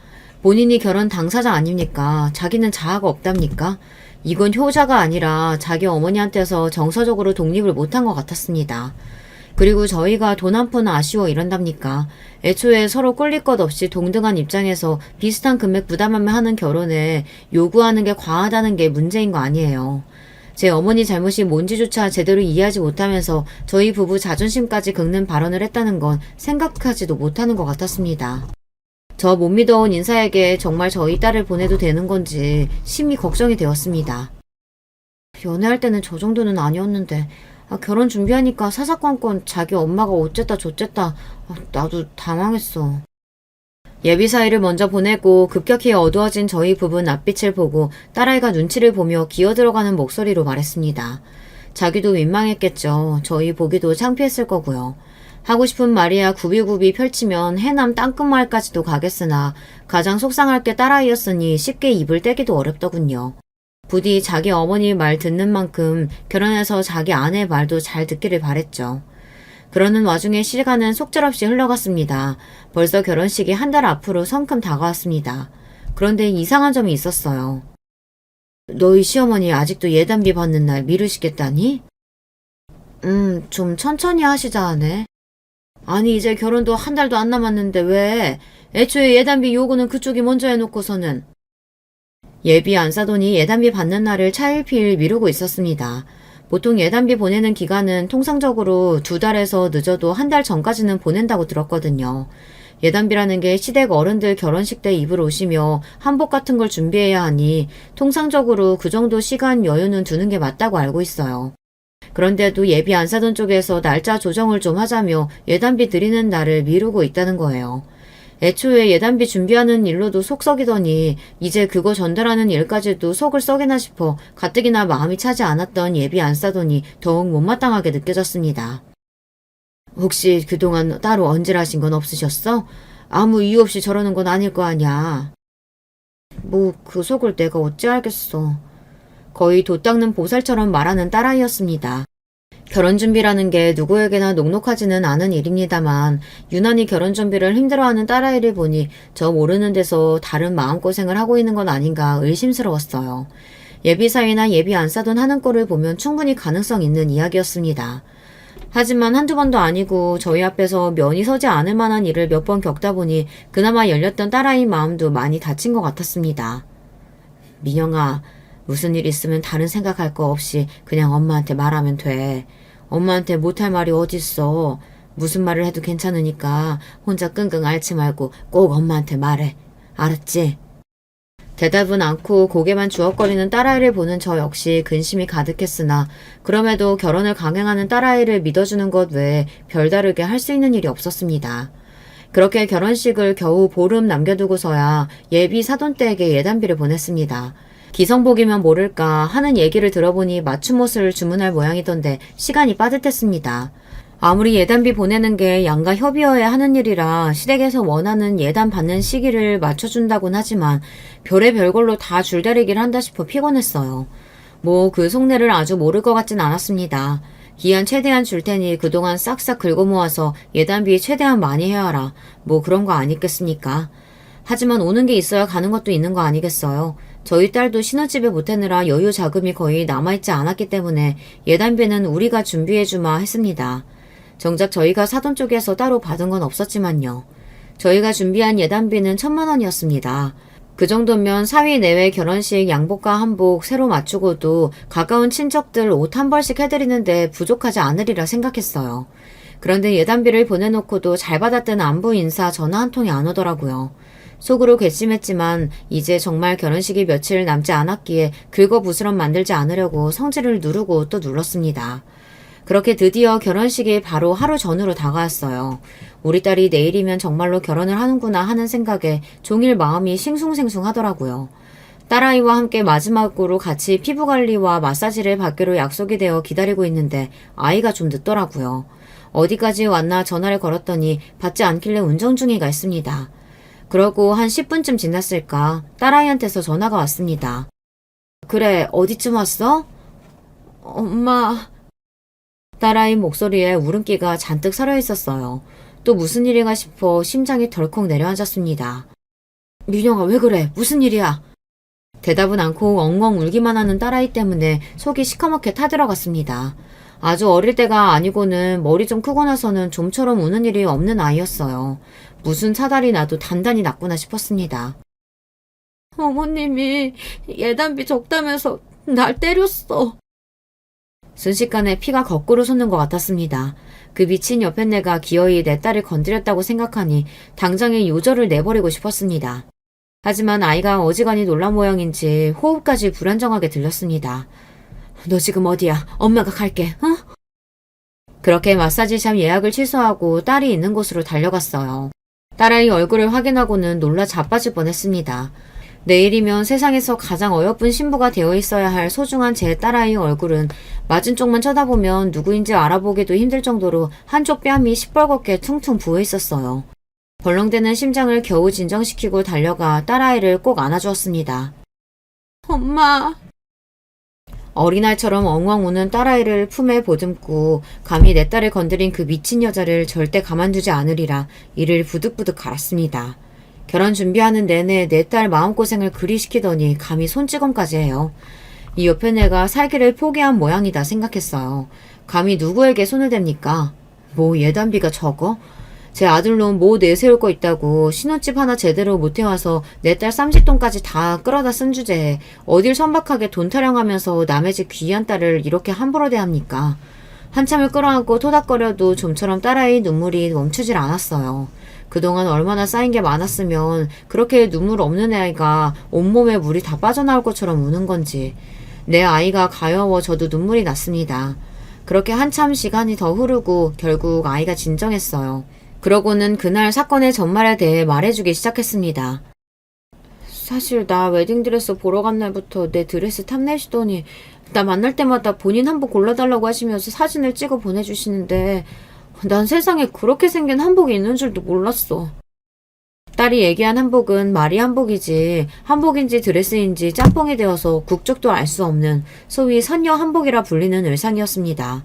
Speaker 1: 본인이 결혼 당사자 아닙니까? 자기는 자아가 없답니까? 이건 효자가 아니라 자기 어머니한테서 정서적으로 독립을 못한 것 같았습니다. 그리고 저희가 돈 한 푼 아쉬워 이런답니까? 애초에 서로 꿀릴 것 없이 동등한 입장에서 비슷한 금액 부담하며 하는 결혼에 요구하는 게 과하다는 게 문제인 거 아니에요. 제 어머니 잘못이 뭔지조차 제대로 이해하지 못하면서 저희 부부 자존심까지 긁는 발언을 했다는 건 생각하지도 못하는 것 같았습니다. 저 못 믿어온 인사에게 정말 저희 딸을 보내도 되는 건지 심히 걱정이 되었습니다. 연애할 때는 저 정도는 아니었는데 결혼 준비하니까 사사건건 자기 엄마가 어쨌다 저쨌다. 나도 당황했어. 예비사위를 먼저 보내고 급격히 어두워진 저희 부부 낯빛을 보고 딸아이가 눈치를 보며 기어들어가는 목소리로 말했습니다. 자기도 민망했겠죠. 저희 보기도 창피했을 거고요. 하고 싶은 말이야 굽이굽이 펼치면 해남 땅끝마을까지도 가겠으나 가장 속상할 게 딸아이였으니 쉽게 입을 떼기도 어렵더군요. 부디 자기 어머니 말 듣는 만큼 결혼해서 자기 아내 말도 잘 듣기를 바랬죠. 그러는 와중에 시간은 속절없이 흘러갔습니다. 벌써 결혼식이 한 달 앞으로 성큼 다가왔습니다. 그런데 이상한 점이 있었어요. 너희 시어머니 아직도 예단비 받는 날 미루시겠다니? 좀 천천히 하시자 하네. 아니 이제 결혼도 한 달도 안 남았는데 왜? 애초에 예단비 요구는 그쪽이 먼저 해놓고서는. 예비 안사돈이 예단비 받는 날을 차일피일 미루고 있었습니다. 보통 예단비 보내는 기간은 통상적으로 2달에서 늦어도 한 달 전까지는 보낸다고 들었거든요. 예단비라는 게 시댁 어른들 결혼식 때 입을 옷이며 한복 같은 걸 준비해야 하니 통상적으로 그 정도 시간 여유는 두는 게 맞다고 알고 있어요. 그런데도 예비 안사돈 쪽에서 날짜 조정을 좀 하자며 예단비 드리는 날을 미루고 있다는 거예요. 애초에 예단비 준비하는 일로도 속 썩이더니 이제 그거 전달하는 일까지도 속을 썩이나 싶어 가뜩이나 마음이 차지 않았던 예비 안사돈이 더욱 못마땅하게 느껴졌습니다. 혹시 그동안 따로 언질하신 건 없으셨어? 아무 이유 없이 저러는 건 아닐 거 아냐. 뭐 그 속을 내가 어찌 알겠어. 거의 돛 닦는 보살처럼 말하는 딸아이였습니다. 결혼 준비라는 게 누구에게나 녹록하지는 않은 일입니다만 유난히 결혼 준비를 힘들어하는 딸아이를 보니 저 모르는 데서 다른 마음고생을 하고 있는 건 아닌가 의심스러웠어요. 예비사위나 예비 안사돈 하는 꼴을 보면 충분히 가능성 있는 이야기였습니다. 하지만 한두 번도 아니고 저희 앞에서 면이 서지 않을 만한 일을 몇 번 겪다 보니 그나마 열렸던 딸아이 마음도 많이 다친 것 같았습니다. 민영아, 무슨 일 있으면 다른 생각할 거 없이 그냥 엄마한테 말하면 돼. 엄마한테 못할 말이 어딨어. 무슨 말을 해도 괜찮으니까 혼자 끙끙 앓지 말고 꼭 엄마한테 말해. 알았지? 대답은 않고 고개만 주걱거리는 딸아이를 보는 저 역시 근심이 가득했으나 그럼에도 결혼을 강행하는 딸아이를 믿어주는 것 외에 별다르게 할 수 있는 일이 없었습니다. 그렇게 결혼식을 겨우 보름 남겨두고서야 예비 사돈댁에 예단비를 보냈습니다. 기성복이면 모를까 하는 얘기를 들어보니 맞춤 옷을 주문할 모양이던데 시간이 빠듯했습니다. 아무리 예단비 보내는 게 양가 협의어야 하는 일이라 시댁에서 원하는 예단 받는 시기를 맞춰준다곤 하지만 별의별 걸로 다 줄다리기를 한다 싶어 피곤했어요. 뭐 그 속내를 아주 모를 것 같진 않았습니다. 기한 최대한 줄 테니 그동안 싹싹 긁어 모아서 예단비 최대한 많이 해와라. 뭐 그런 거 아니겠습니까? 하지만 오는 게 있어야 가는 것도 있는 거 아니겠어요? 저희 딸도 신혼집에 보태느라 여유 자금이 거의 남아있지 않았기 때문에 예단비는 우리가 준비해주마 했습니다. 정작 저희가 사돈 쪽에서 따로 받은 건 없었지만요. 저희가 준비한 예단비는 1,000,000원이었습니다. 그 정도면 사위 내외 결혼식 양복과 한복 새로 맞추고도 가까운 친척들 옷 한 벌씩 해드리는데 부족하지 않으리라 생각했어요. 그런데 예단비를 보내놓고도 잘 받았던 안부 인사 전화 한 통이 안 오더라고요. 속으로 괘씸했지만 이제 정말 결혼식이 며칠 남지 않았기에 긁어부스럼 만들지 않으려고 성질을 누르고 또 눌렀습니다. 그렇게 드디어 결혼식이 바로 하루 전으로 다가왔어요. 우리 딸이 내일이면 정말로 결혼을 하는구나 하는 생각에 종일 마음이 싱숭생숭하더라고요. 딸아이와 함께 마지막으로 같이 피부관리와 마사지를 받기로 약속이 되어 기다리고 있는데 아이가 좀 늦더라고요. 어디까지 왔나 전화를 걸었더니 받지 않길래 운전 중이가 있습니다. 그러고 한 10분쯤 지났을까 딸아이한테서 전화가 왔습니다. 그래, 어디쯤 왔어? 엄마... 딸아이 목소리에 울음기가 잔뜩 서려 있었어요. 또 무슨 일인가 싶어 심장이 덜컥 내려앉았습니다. 민영아, 왜 그래? 무슨 일이야? 대답은 않고 엉엉 울기만 하는 딸아이 때문에 속이 시커멓게 타들어갔습니다. 아주 어릴 때가 아니고는 머리 좀 크고 나서는 좀처럼 우는 일이 없는 아이였어요. 무슨 사달이 나도 단단히 났구나 싶었습니다. 어머님이 예단비 적다면서 날 때렸어. 순식간에 피가 거꾸로 솟는 것 같았습니다. 그 미친 여편네가 기어이 내 딸을 건드렸다고 생각하니 당장에 요절을 내버리고 싶었습니다. 하지만 아이가 어지간히 놀란 모양인지 호흡까지 불안정하게 들렸습니다. 너 지금 어디야? 엄마가 갈게, 응? 그렇게 마사지샵 예약을 취소하고 딸이 있는 곳으로 달려갔어요. 딸아이 얼굴을 확인하고는 놀라 자빠질 뻔했습니다. 내일이면 세상에서 가장 어여쁜 신부가 되어 있어야 할 소중한 제 딸아이 얼굴은 맞은 쪽만 쳐다보면 누구인지 알아보기도 힘들 정도로 한쪽 뺨이 시뻘겋게 퉁퉁 부어 있었어요. 벌렁대는 심장을 겨우 진정시키고 달려가 딸아이를 꼭 안아주었습니다. 엄마. 어린아이처럼 엉엉 우는 딸아이를 품에 보듬고 감히 내 딸을 건드린 그 미친 여자를 절대 가만두지 않으리라 이를 부득부득 갈았습니다. 결혼 준비하는 내내 내 딸 마음고생을 그리 시키더니 감히 손찌검까지 해요. 이 옆에 애가 살기를 포기한 모양이다 생각했어요. 감히 누구에게 손을 댑니까? 뭐 예단비가 적어? 제 아들놈 뭐 내세울 거 있다고 신혼집 하나 제대로 못 해와서 내 딸 쌈짓돈까지 다 끌어다 쓴 주제에 어딜 선박하게 돈 타령하면서 남의 집 귀한 딸을 이렇게 함부로 대합니까? 한참을 끌어안고 토닥거려도 좀처럼 딸아이 눈물이 멈추질 않았어요. 그동안 얼마나 쌓인 게 많았으면 그렇게 눈물 없는 아이가 온몸에 물이 다 빠져나올 것처럼 우는 건지. 내 아이가 가여워 저도 눈물이 났습니다. 그렇게 한참 시간이 더 흐르고 결국 아이가 진정했어요. 그러고는 그날 사건의 전말에 대해 말해주기 시작했습니다. 사실 나 웨딩드레스 보러 간 날부터 내 드레스 탐내시더니 나 만날 때마다 본인 한복 골라달라고 하시면서 사진을 찍어 보내주시는데 난 세상에 그렇게 생긴 한복이 있는 줄도 몰랐어. 딸이 얘기한 한복은 말이 한복이지 한복인지 드레스인지 짬뽕이 되어서 국적도 알 수 없는 소위 선녀 한복이라 불리는 의상이었습니다.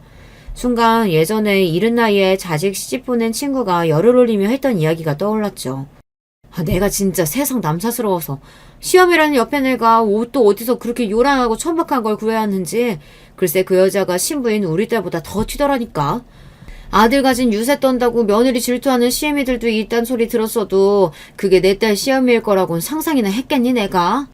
Speaker 1: 순간 예전에 이른 나이에 자식 시집 보낸 친구가 열을 올리며 했던 이야기가 떠올랐죠. 내가 진짜 세상 남사스러워서 시험이라는 옆에 애가 옷도 어디서 그렇게 요란하고 천박한 걸 구해야 하는지 글쎄 그 여자가 신부인 우리 딸보다 더 튀더라니까. 아들 가진 유세 떤다고 며느리 질투하는 시애미들도 있단 소리 들었어도 그게 내 딸 시어미일 거라고는 상상이나 했겠니 내가?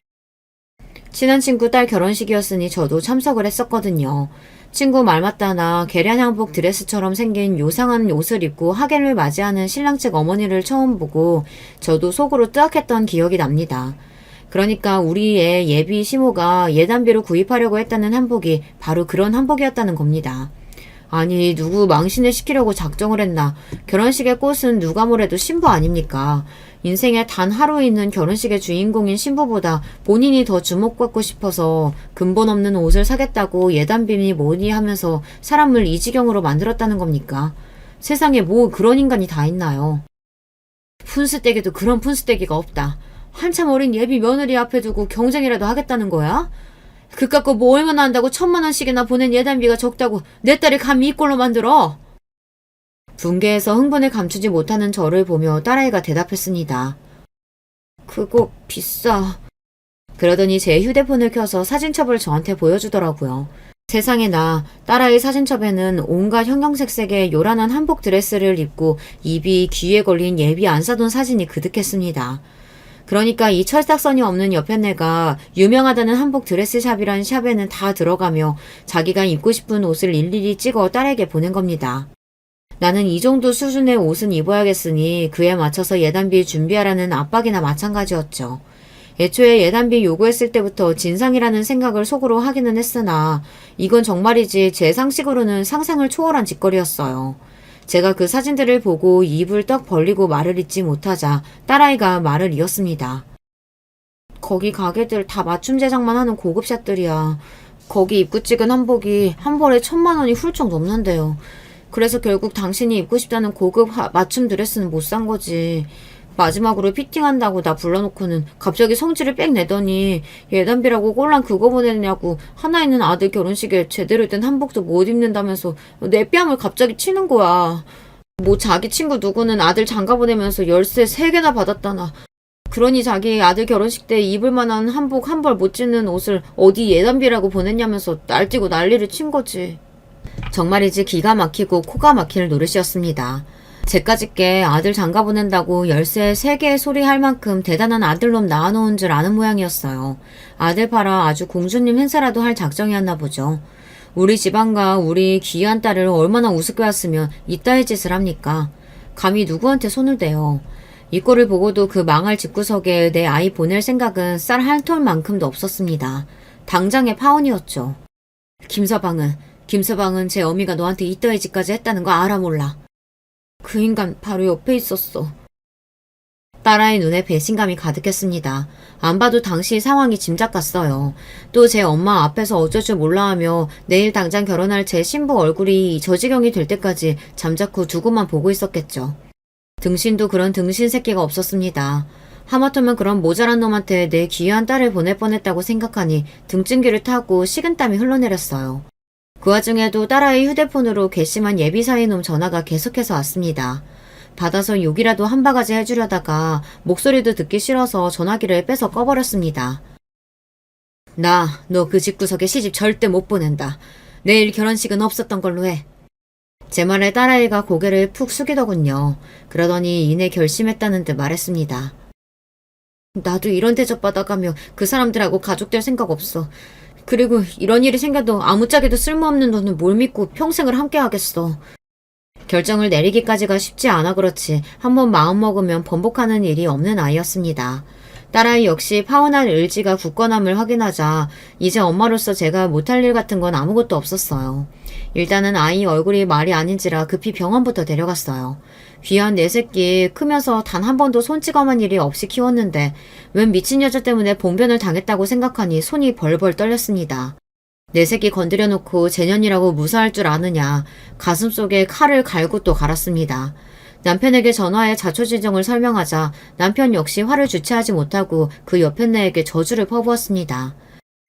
Speaker 1: 친한 친구 딸 결혼식이었으니 저도 참석을 했었거든요. 친구 말 맞다나 계량양복 드레스처럼 생긴 요상한 옷을 입고 하객을 맞이하는 신랑 측 어머니를 처음 보고 저도 속으로 뜨악했던 기억이 납니다. 그러니까 우리의 예비 시모가 예단비로 구입하려고 했다는 한복이 바로 그런 한복이었다는 겁니다. 아니, 누구 망신을 시키려고 작정을 했나. 결혼식의 꽃은 누가 뭐래도 신부 아닙니까? 인생에 단 하루 있는 결혼식의 주인공인 신부보다 본인이 더 주목받고 싶어서 근본 없는 옷을 사겠다고 예단빔이 뭐니 하면서 사람을 이 지경으로 만들었다는 겁니까? 세상에 뭐 그런 인간이 다 있나요? 푼스떼기도 그런 푼스떼기가 없다. 한참 어린 예비 며느리 앞에 두고 경쟁이라도 하겠다는 거야? 그깟 거 뭐 얼마나 한다고 1,000만 원씩이나 보낸 예단비가 적다고 내 딸을 감히 이 꼴로 만들어? 분개해서 흥분을 감추지 못하는 저를 보며 딸아이가 대답했습니다. 그거 비싸. 그러더니 제 휴대폰을 켜서 사진첩을 저한테 보여주더라고요. 세상에나 딸아이 사진첩에는 온갖 형형색색의 요란한 한복 드레스를 입고 입이 귀에 걸린 예비 안 사돈 사진이 그득했습니다. 그러니까 이 철딱선이 없는 여편네가 유명하다는 한복 드레스샵이란 샵에는 다 들어가며 자기가 입고 싶은 옷을 일일이 찍어 딸에게 보낸 겁니다. 나는 이 정도 수준의 옷은 입어야겠으니 그에 맞춰서 예단비 준비하라는 압박이나 마찬가지였죠. 애초에 예단비 요구했을 때부터 진상이라는 생각을 속으로 하기는 했으나 이건 정말이지 제 상식으로는 상상을 초월한 짓거리였어요. 제가 그 사진들을 보고 입을 떡 벌리고 말을 잇지 못하자 딸아이가 말을 이었습니다. 거기 가게들 다 맞춤 제작만 하는 고급샷들이야. 거기 입고 찍은 한복이 한 벌에 1,000만 원이 훌쩍 넘는데요. 그래서 결국 당신이 입고 싶다는 고급 맞춤 드레스는 못 산 거지. 마지막으로 피팅한다고 나 불러놓고는 갑자기 성질을 빽 내더니 예단비라고 꼴랑 그거 보내냐고 하나 있는 아들 결혼식에 제대로 된 한복도 못 입는다면서 내 뺨을 갑자기 치는 거야. 뭐 자기 친구 누구는 아들 장가 보내면서 열쇠 3개나 받았다나. 그러니 자기 아들 결혼식 때 입을 만한 한복 한 벌 못 짓는 옷을 어디 예단비라고 보냈냐면서 날뛰고 난리를 친 거지. 정말이지 기가 막히고 코가 막힐 노릇이었습니다. 제까짓게 아들 장가 보낸다고 열쇠 3개의 소리 할 만큼 대단한 아들놈 낳아놓은 줄 아는 모양이었어요. 아들 팔아 아주 공주님 행사라도 할 작정이었나 보죠. 우리 집안과 우리 귀한 딸을 얼마나 우습게 왔으면 이따위 짓을 합니까? 감히 누구한테 손을 대요. 이 꼴을 보고도 그 망할 집구석에 내 아이 보낼 생각은 쌀 한 톨만큼도 없었습니다. 당장의 파혼이었죠. 김서방은 제 어미가 너한테 이따위 짓까지 했다는 거 알아 몰라. 그 인간 바로 옆에 있었어. 딸아이 눈에 배신감이 가득했습니다. 안 봐도 당시 상황이 짐작 갔어요. 또 제 엄마 앞에서 어쩔 줄 몰라 하며 내일 당장 결혼할 제 신부 얼굴이 저 지경이 될 때까지 잠자코 두고만 보고 있었겠죠. 등신도 그런 등신 새끼가 없었습니다. 하마터면 그런 모자란 놈한테 내 귀한 딸을 보낼 뻔했다고 생각하니 등찜기를 타고 식은땀이 흘러내렸어요. 그 와중에도 딸아이 휴대폰으로 괘씸한 예비사위놈 전화가 계속해서 왔습니다. 받아서 욕이라도 한 바가지 해주려다가 목소리도 듣기 싫어서 전화기를 빼서 꺼버렸습니다. 너 그 집구석에 시집 절대 못 보낸다. 내일 결혼식은 없었던 걸로 해. 제 말에 딸아이가 고개를 푹 숙이더군요. 그러더니 이내 결심했다는 듯 말했습니다. 나도 이런 대접 받아가며 그 사람들하고 가족될 생각 없어. 그리고 이런 일이 생겨도 아무짝에도 쓸모없는 너는 뭘 믿고 평생을 함께 하겠어. 결정을 내리기까지가 쉽지 않아 그렇지 한번 마음먹으면 번복하는 일이 없는 아이였습니다. 딸아이 역시 파혼할 의지가 굳건함을 확인하자 이제 엄마로서 제가 못할 일 같은 건 아무것도 없었어요. 일단은 아이 얼굴이 말이 아닌지라 급히 병원부터 데려갔어요. 귀한 내 새끼 크면서 단 한 번도 손찌검한 일이 없이 키웠는데 웬 미친 여자 때문에 봉변을 당했다고 생각하니 손이 벌벌 떨렸습니다. 내 새끼 건드려놓고 재년이라고 무사할 줄 아느냐. 가슴속에 칼을 갈고 또 갈았습니다. 남편에게 전화해 자초지정을 설명하자 남편 역시 화를 주체하지 못하고 그 여편네에게 저주를 퍼부었습니다.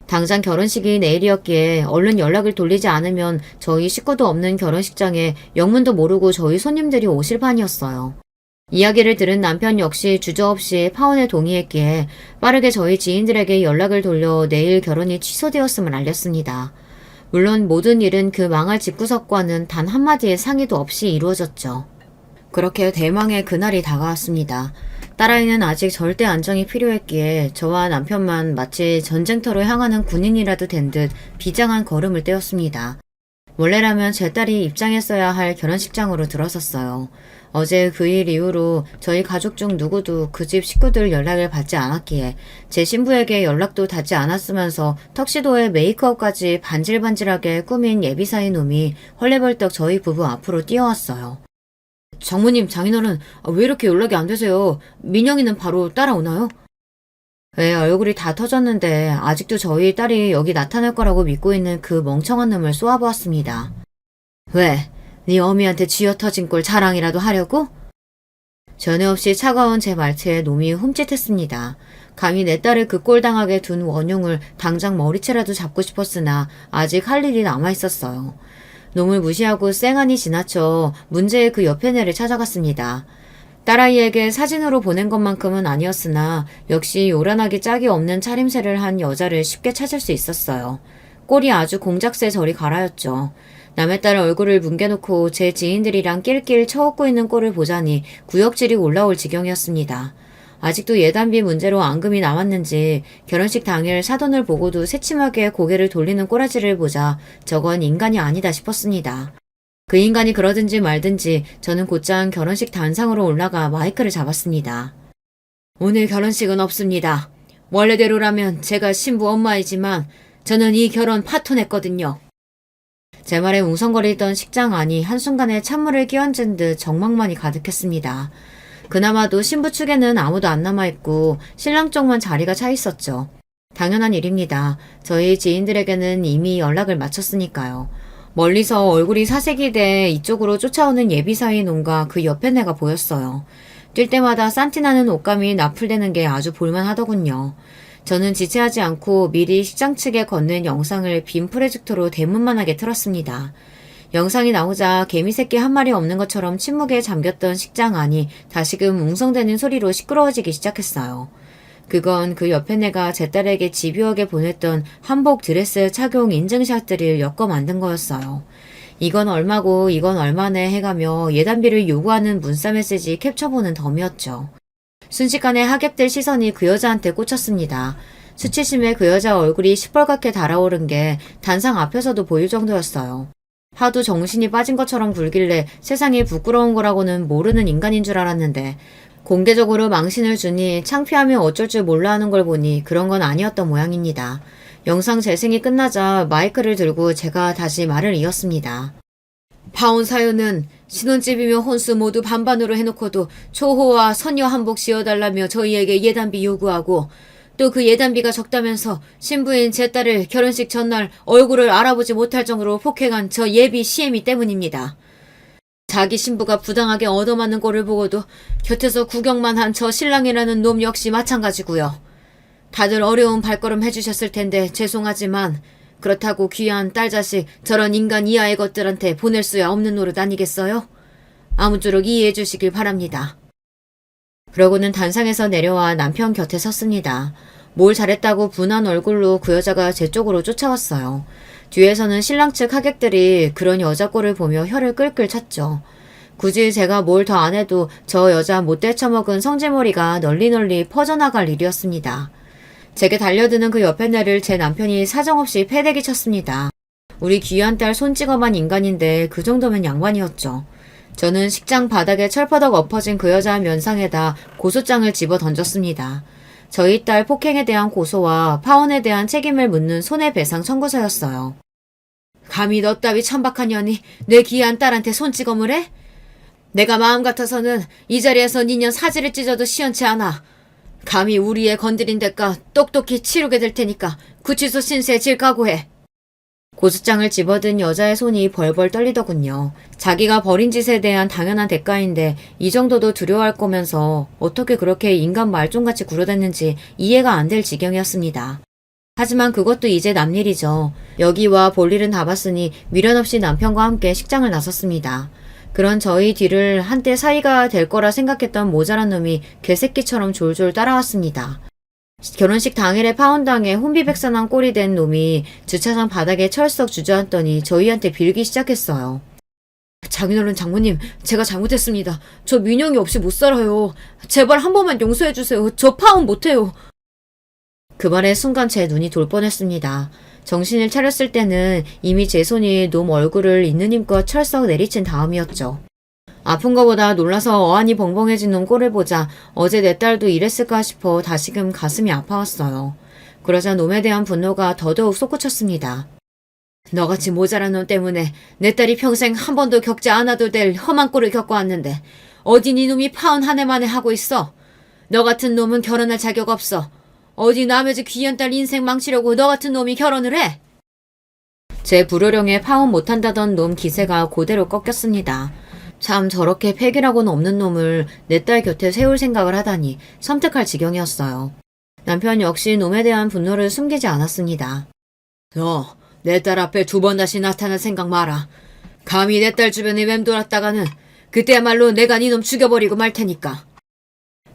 Speaker 1: 당장 결혼식이 내일이었기에 얼른 연락을 돌리지 않으면 저희 식구도 없는 결혼식장에 영문도 모르고 저희 손님들이 오실 판이었어요. 이야기를 들은 남편 역시 주저없이 파혼에 동의했기에 빠르게 저희 지인들에게 연락을 돌려 내일 결혼이 취소되었음을 알렸습니다. 물론 모든 일은 그 망할 집구석과는 단 한마디의 상의도 없이 이루어졌죠. 그렇게 대망의 그날이 다가왔습니다. 딸아이는 아직 절대 안정이 필요했기에 저와 남편만 마치 전쟁터로 향하는 군인이라도 된 듯 비장한 걸음을 떼었습니다. 원래라면 제 딸이 입장했어야 할 결혼식장으로 들어섰어요. 어제 그 일 이후로 저희 가족 중 누구도 그 집 식구들 연락을 받지 않았기에 제 신부에게 연락도 닿지 않았으면서 턱시도에 메이크업까지 반질반질하게 꾸민 예비사위 놈이 헐레벌떡 저희 부부 앞으로 뛰어왔어요. 장모님, 장인어른, 왜 이렇게 연락이 안 되세요? 민영이는 바로 따라오나요? 왜 얼굴이 다 터졌는데 아직도 저희 딸이 여기 나타날 거라고 믿고 있는 그 멍청한 놈을 쏘아보았습니다. 왜? 네 어미한테 쥐어 터진 꼴 자랑이라도 하려고? 전혀 없이 차가운 제 말투에 놈이 흠칫했습니다. 감히 내 딸을 그 꼴 당하게 둔 원흉을 당장 머리채라도 잡고 싶었으나 아직 할 일이 남아있었어요. 놈을 무시하고 쌩하니 지나쳐 문제의 그 옆에 내를 찾아갔습니다. 딸아이에게 사진으로 보낸 것만큼은 아니었으나 역시 요란하기 짝이 없는 차림새를 한 여자를 쉽게 찾을 수 있었어요. 꼴이 아주 공작새 저리 갈아였죠. 남의 딸 얼굴을 뭉개놓고 제 지인들이랑 낄낄 쳐웃고 있는 꼴을 보자니 구역질이 올라올 지경이었습니다. 아직도 예단비 문제로 앙금이 남았는지 결혼식 당일 사돈을 보고도 새침하게 고개를 돌리는 꼬라지를 보자 저건 인간이 아니다 싶었습니다. 그 인간이 그러든지 말든지 저는 곧장 결혼식 단상으로 올라가 마이크를 잡았습니다. 오늘 결혼식은 없습니다. 원래대로라면 제가 신부 엄마이지만 저는 이 결혼 파토냈거든요. 제 말에 웅성거리던 식장 안이 한순간에 찬물을 끼얹은 듯 적막만이 가득했습니다. 그나마도 신부 측에는 아무도 안 남아있고 신랑 쪽만 자리가 차 있었죠. 당연한 일입니다. 저희 지인들에게는 이미 연락을 마쳤으니까요. 멀리서 얼굴이 사색이 돼 이쪽으로 쫓아오는 예비사위 놈과 그 옆에 내가 보였어요. 뛸 때마다 산티나는 옷감이 나풀대는 게 아주 볼만하더군요. 저는 지체하지 않고 미리 식장 측에 건넨 영상을 빔 프로젝터로 대문만하게 틀었습니다. 영상이 나오자 개미새끼 한 마리 없는 것처럼 침묵에 잠겼던 식장 안이 다시금 웅성대는 소리로 시끄러워지기 시작했어요. 그건 그 옆에 내가 제 딸에게 집요하게 보냈던 한복 드레스 착용 인증샷들을 엮어 만든 거였어요. 이건 얼마고 이건 얼마네 해가며 예단비를 요구하는 문자 메시지 캡처보는 덤이었죠. 순식간에 하객들 시선이 그 여자한테 꽂혔습니다. 수치심에 그 여자 얼굴이 시뻘겋게 달아오른 게 단상 앞에서도 보일 정도였어요. 하도 정신이 빠진 것처럼 굴길래 세상이 부끄러운 거라고는 모르는 인간인 줄 알았는데 공개적으로 망신을 주니 창피하며 어쩔 줄 몰라 하는 걸 보니 그런 건 아니었던 모양입니다. 영상 재생이 끝나자 마이크를 들고 제가 다시 말을 이었습니다. 파혼 사연은 신혼집이며 혼수 모두 반반으로 해놓고도 초호와 선녀 한복 씌워달라며 저희에게 예단비 요구하고 또 그 예단비가 적다면서 신부인 제 딸을 결혼식 전날 얼굴을 알아보지 못할 정도로 폭행한 저 예비 시애미 때문입니다. 자기 신부가 부당하게 얻어맞는 꼴을 보고도 곁에서 구경만 한 저 신랑이라는 놈 역시 마찬가지고요. 다들 어려운 발걸음 해주셨을 텐데 죄송하지만 그렇다고 귀한 딸 자식 저런 인간 이하의 것들한테 보낼 수야 없는 노릇 아니겠어요? 아무쪼록 이해해 주시길 바랍니다. 그러고는 단상에서 내려와 남편 곁에 섰습니다. 뭘 잘했다고 분한 얼굴로 그 여자가 제 쪽으로 쫓아왔어요. 뒤에서는 신랑 측 하객들이 그런 여자 꼴을 보며 혀를 끌끌 찼죠. 굳이 제가 뭘 더 안 해도 저 여자 못 데쳐먹은 성질머리가 널리 퍼져나갈 일이었습니다. 제게 달려드는 그 옆에 내를 제 남편이 사정없이 패대기 쳤습니다. 우리 귀한 딸 손찌검한 인간인데 그 정도면 양반이었죠. 저는 식장 바닥에 철퍼덕 엎어진 그 여자 면상에다 고소장을 집어 던졌습니다. 저희 딸 폭행에 대한 고소와 파혼에 대한 책임을 묻는 손해배상 청구서였어요. 감히 너 따위 천박한 년이 내 귀한 딸한테 손찌검을 해? 내가 마음 같아서는 이 자리에서 니년 사지를 찢어도 시원치 않아. 감히 우리 애 건드린 대가 똑똑히 치르게 될 테니까 구치소 신세 질 각오해. 고소장을 집어든 여자의 손이 벌벌 떨리더군요. 자기가 벌인 짓에 대한 당연한 대가인데 이 정도도 두려워할 거면서 어떻게 그렇게 인간 말종같이 굴어댔는지 이해가 안 될 지경이었습니다. 하지만 그것도 이제 남일이죠. 여기와 볼 일은 다 봤으니 미련 없이 남편과 함께 식장을 나섰습니다. 그런 저희 뒤를 한때 사이가 될 거라 생각했던 모자란 놈이 개새끼처럼 졸졸 따라왔습니다. 결혼식 당일에 파혼당해 혼비백산한 꼴이 된 놈이 주차장 바닥에 철썩 주저앉더니 저희한테 빌기 시작했어요. 장인어른 장모님, 제가 잘못했습니다. 저 민영이 없이 못 살아요. 제발 한 번만 용서해주세요. 저 파혼 못해요. 그 말에 순간 제 눈이 돌 뻔했습니다. 정신을 차렸을 때는 이미 제 손이 놈 얼굴을 있는 힘껏 철썩 내리친 다음이었죠. 아픈 거보다 놀라서 어안이 벙벙해진 놈 꼴을 보자 어제 내 딸도 이랬을까 싶어 다시금 가슴이 아파왔어요. 그러자 놈에 대한 분노가 더더욱 솟구쳤습니다. 너같이 모자란 놈 때문에 내 딸이 평생 한 번도 겪지 않아도 될 험한 꼴을 겪어왔는데 어디 네 놈이 파혼 한 해 만에 하고 있어? 너 같은 놈은 결혼할 자격 없어. 어디 남의 집 귀한 딸 인생 망치려고 너 같은 놈이 결혼을 해? 제 불효령에 파혼 못한다던 놈 기세가 그대로 꺾였습니다. 참 저렇게 패기라고는 없는 놈을 내 딸 곁에 세울 생각을 하다니 섬뜩할 지경이었어요. 남편 역시 놈에 대한 분노를 숨기지 않았습니다. 너 내 딸 앞에 두 번 다시 나타날 생각 마라. 감히 내 딸 주변에 맴돌았다가는 그때야말로 내가 네 놈 죽여버리고 말 테니까.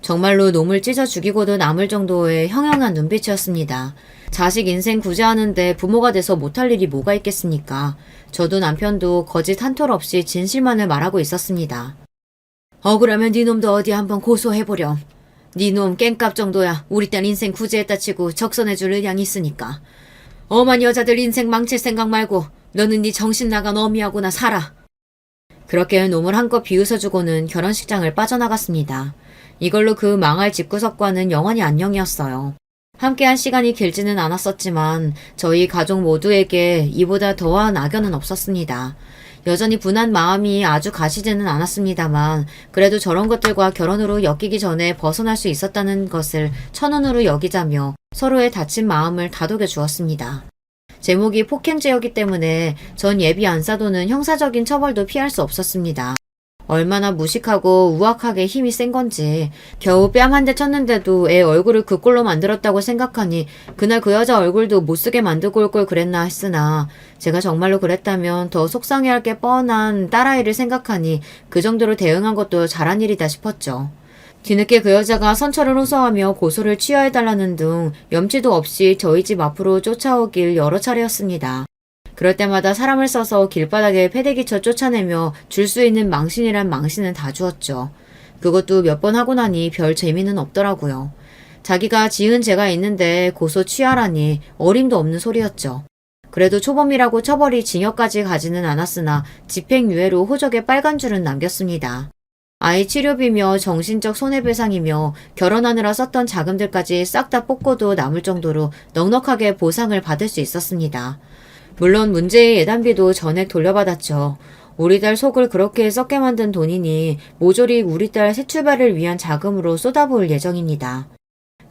Speaker 1: 정말로 놈을 찢어 죽이고도 남을 정도의 형형한 눈빛이었습니다. 자식 인생 구제하는데 부모가 돼서 못할 일이 뭐가 있겠습니까? 저도 남편도 거짓 한 톨 없이 진실만을 말하고 있었습니다. 억울하면 네 놈도 어디 한번 고소해보렴. 네 놈 깽값 정도야 우리 딸 인생 구제했다 치고 적선해줄 의향이 있으니까. 엄한 여자들 인생 망칠 생각 말고 너는 네 정신 나간 어미하고나 살아. 그렇게 놈을 한껏 비웃어주고는 결혼식장을 빠져나갔습니다. 이걸로 그 망할 집구석과는 영원히 안녕이었어요. 함께한 시간이 길지는 않았었지만 저희 가족 모두에게 이보다 더한 악연은 없었습니다. 여전히 분한 마음이 아주 가시지는 않았습니다만 그래도 저런 것들과 결혼으로 엮이기 전에 벗어날 수 있었다는 것을 천운으로 여기자며 서로의 다친 마음을 다독여 주었습니다. 제목이 폭행죄였기 때문에 전 예비 안사도는 형사적인 처벌도 피할 수 없었습니다. 얼마나 무식하고 우악하게 힘이 센 건지 겨우 뺨 한 대 쳤는데도 애 얼굴을 그 꼴로 만들었다고 생각하니 그날 그 여자 얼굴도 못쓰게 만들고 올 걸 그랬나 했으나 제가 정말로 그랬다면 더 속상해할 게 뻔한 딸아이를 생각하니 그 정도로 대응한 것도 잘한 일이다 싶었죠. 뒤늦게 그 여자가 선처를 호소하며 고소를 취하해달라는 등 염치도 없이 저희 집 앞으로 쫓아오길 여러 차례였습니다. 그럴 때마다 사람을 써서 길바닥에 패대기쳐 쫓아내며 줄 수 있는 망신이란 망신은 다 주었죠. 그것도 몇 번 하고 나니 별 재미는 없더라고요. 자기가 지은 죄가 있는데 고소 취하라니 어림도 없는 소리였죠. 그래도 초범이라고 처벌이 징역까지 가지는 않았으나 집행유예로 호적에 빨간 줄은 남겼습니다. 아이 치료비며 정신적 손해배상이며 결혼하느라 썼던 자금들까지 싹 다 뽑고도 남을 정도로 넉넉하게 보상을 받을 수 있었습니다. 물론 문제의 예단비도 전액 돌려받았죠. 우리 딸 속을 그렇게 썩게 만든 돈이니 모조리 우리 딸 새 출발을 위한 자금으로 쏟아부을 예정입니다.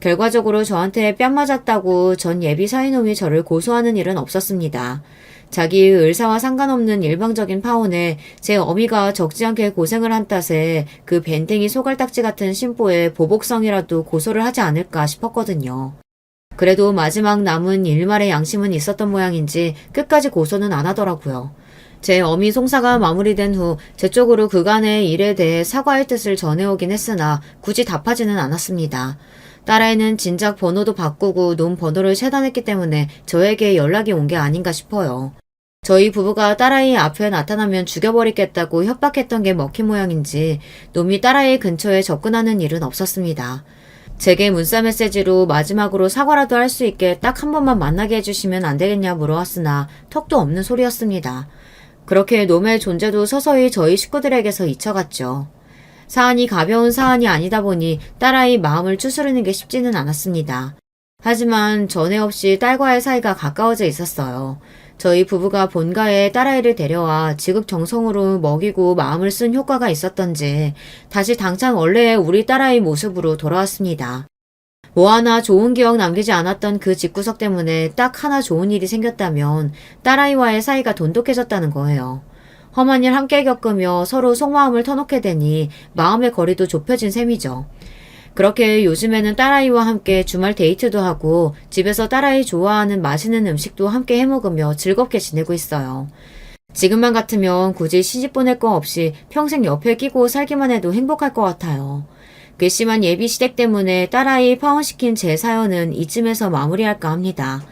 Speaker 1: 결과적으로 저한테 뺨 맞았다고 전 예비 사위놈이 저를 고소하는 일은 없었습니다. 자기의 의사와 상관없는 일방적인 파혼에 제 어미가 적지 않게 고생을 한 탓에 그 밴댕이 소갈딱지 같은 심보에 보복성이라도 고소를 하지 않을까 싶었거든요. 그래도 마지막 남은 일말의 양심은 있었던 모양인지 끝까지 고소는 안 하더라고요. 제 어미 송사가 마무리된 후 제 쪽으로 그간의 일에 대해 사과의 뜻을 전해오긴 했으나 굳이 답하지는 않았습니다. 딸아이는 진작 번호도 바꾸고 놈 번호를 차단했기 때문에 저에게 연락이 온 게 아닌가 싶어요. 저희 부부가 딸아이 앞에 나타나면 죽여버리겠다고 협박했던 게 먹힌 모양인지 놈이 딸아이 근처에 접근하는 일은 없었습니다. 제게 문자 메시지로 마지막으로 사과라도 할 수 있게 딱 한 번만 만나게 해주시면 안 되겠냐 물어왔으나 턱도 없는 소리였습니다. 그렇게 놈의 존재도 서서히 저희 식구들에게서 잊혀갔죠. 사안이 가벼운 사안이 아니다 보니 딸아이 마음을 추스르는 게 쉽지는 않았습니다. 하지만 전에 없이 딸과의 사이가 가까워져 있었어요. 저희 부부가 본가에 딸아이를 데려와 지극정성으로 먹이고 마음을 쓴 효과가 있었던지 다시 당찬 원래의 우리 딸아이 모습으로 돌아왔습니다. 뭐 하나 좋은 기억 남기지 않았던 그 집구석 때문에 딱 하나 좋은 일이 생겼다면 딸아이와의 사이가 돈독해졌다는 거예요. 험한 일 함께 겪으며 서로 속마음을 터놓게 되니 마음의 거리도 좁혀진 셈이죠. 그렇게 요즘에는 딸아이와 함께 주말 데이트도 하고 집에서 딸아이 좋아하는 맛있는 음식도 함께 해먹으며 즐겁게 지내고 있어요. 지금만 같으면 굳이 시집 보낼 거 없이 평생 옆에 끼고 살기만 해도 행복할 것 같아요. 괘씸한 예비 시댁 때문에 딸아이 파혼시킨 제 사연은 이쯤에서 마무리할까 합니다.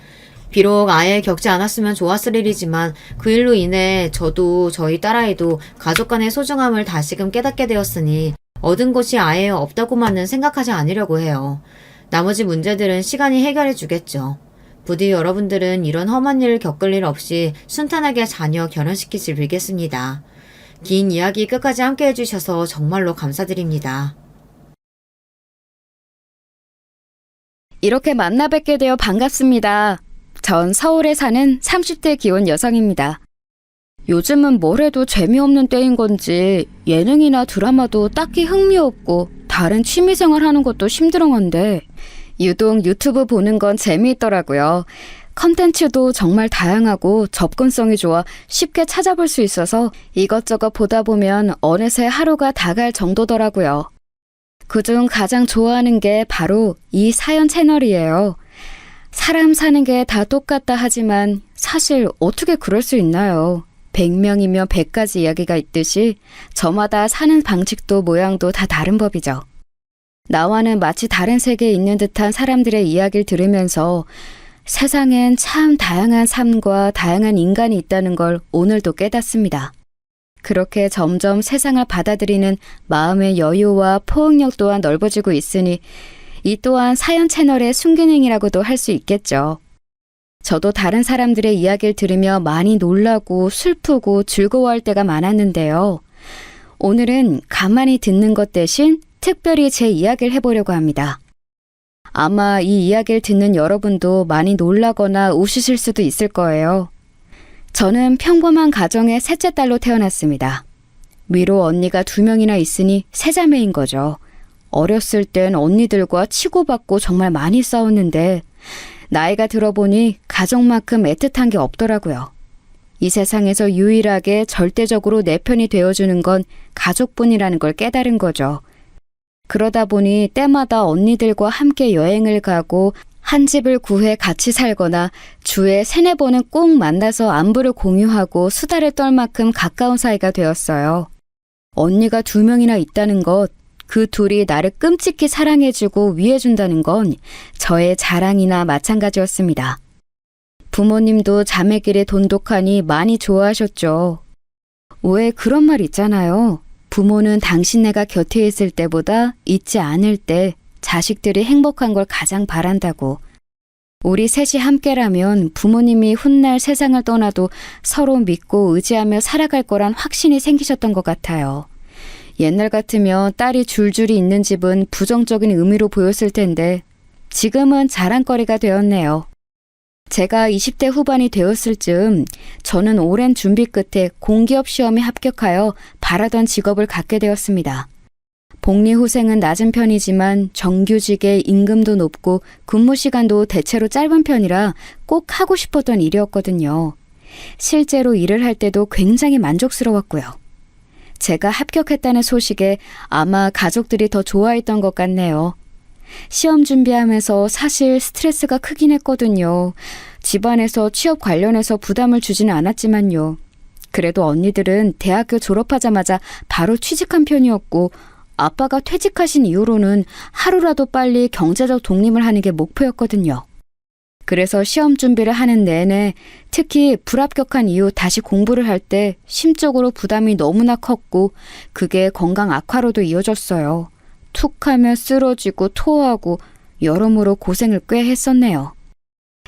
Speaker 1: 비록 아예 겪지 않았으면 좋았을 일이지만 그 일로 인해 저도 저희 딸아이도 가족 간의 소중함을 다시금 깨닫게 되었으니 얻은 것이 아예 없다고만은 생각하지 않으려고 해요. 나머지 문제들은 시간이 해결해 주겠죠. 부디 여러분들은 이런 험한 일을 겪을 일 없이 순탄하게 자녀 결혼시키길 빌겠습니다. 긴 이야기 끝까지 함께 해주셔서 정말로 감사드립니다.
Speaker 2: 이렇게 만나 뵙게 되어 반갑습니다. 전 서울에 사는 30대 기혼 여성입니다. 요즘은 뭘 해도 재미없는 때인 건지 예능이나 드라마도 딱히 흥미없고 다른 취미생활 하는 것도 심드렁한데 유독 유튜브 보는 건 재미있더라고요. 컨텐츠도 정말 다양하고 접근성이 좋아 쉽게 찾아볼 수 있어서 이것저것 보다 보면 어느새 하루가 다 갈 정도더라고요. 그중 가장 좋아하는 게 바로 이 사연 채널이에요. 사람 사는 게 다 똑같다 하지만 사실 어떻게 그럴 수 있나요? 100명이면 100가지 이야기가 있듯이 저마다 사는 방식도 모양도 다 다른 법이죠. 나와는 마치 다른 세계에 있는 듯한 사람들의 이야기를 들으면서 세상엔 참 다양한 삶과 다양한 인간이 있다는 걸 오늘도 깨닫습니다. 그렇게 점점 세상을 받아들이는 마음의 여유와 포용력 또한 넓어지고 있으니 이 또한 사연 채널의 순기능이라고도 할 수 있겠죠. 저도 다른 사람들의 이야기를 들으며 많이 놀라고 슬프고 즐거워할 때가 많았는데요. 오늘은 가만히 듣는 것 대신 특별히 제 이야기를 해보려고 합니다. 아마 이 이야기를 듣는 여러분도 많이 놀라거나 웃으실 수도 있을 거예요. 저는 평범한 가정의 셋째 딸로 태어났습니다. 위로 언니가 2명이나 있으니 세자매인 거죠. 어렸을 땐 언니들과 치고받고 정말 많이 싸웠는데 나이가 들어보니 가족만큼 애틋한 게 없더라고요. 이 세상에서 유일하게 절대적으로 내 편이 되어주는 건 가족뿐이라는 걸 깨달은 거죠. 그러다 보니 때마다 언니들과 함께 여행을 가고 한 집을 구해 같이 살거나 주에 3-4번은 꼭 만나서 안부를 공유하고 수다를 떨 만큼 가까운 사이가 되었어요. 언니가 2명이나 있다는 것, 그 둘이 나를 끔찍히 사랑해주고 위해준다는 건 저의 자랑이나 마찬가지였습니다. 부모님도 자매끼리 돈독하니 많이 좋아하셨죠. 왜 그런 말 있잖아요. 부모는 당신네가 곁에 있을 때보다 있지 않을 때 자식들이 행복한 걸 가장 바란다고. 우리 셋이 함께라면 부모님이 훗날 세상을 떠나도 서로 믿고 의지하며 살아갈 거란 확신이 생기셨던 것 같아요. 옛날 같으면 딸이 줄줄이 있는 집은 부정적인 의미로 보였을 텐데 지금은 자랑거리가 되었네요. 제가 20대 후반이 되었을 즈음 저는 오랜 준비 끝에 공기업 시험에 합격하여 바라던 직업을 갖게 되었습니다. 복리후생은 낮은 편이지만 정규직에 임금도 높고 근무 시간도 대체로 짧은 편이라 꼭 하고 싶었던 일이었거든요. 실제로 일을 할 때도 굉장히 만족스러웠고요. 제가 합격했다는 소식에 아마 가족들이 더 좋아했던 것 같네요. 시험 준비하면서 사실 스트레스가 크긴 했거든요. 집안에서 취업 관련해서 부담을 주지는 않았지만요. 그래도 언니들은 대학교 졸업하자마자 바로 취직한 편이었고 아빠가 퇴직하신 이후로는 하루라도 빨리 경제적 독립을 하는 게 목표였거든요. 그래서 시험 준비를 하는 내내 특히 불합격한 이후 다시 공부를 할 때 심적으로 부담이 너무나 컸고 그게 건강 악화로도 이어졌어요. 툭 하면 쓰러지고 토하고 여러모로 고생을 꽤 했었네요.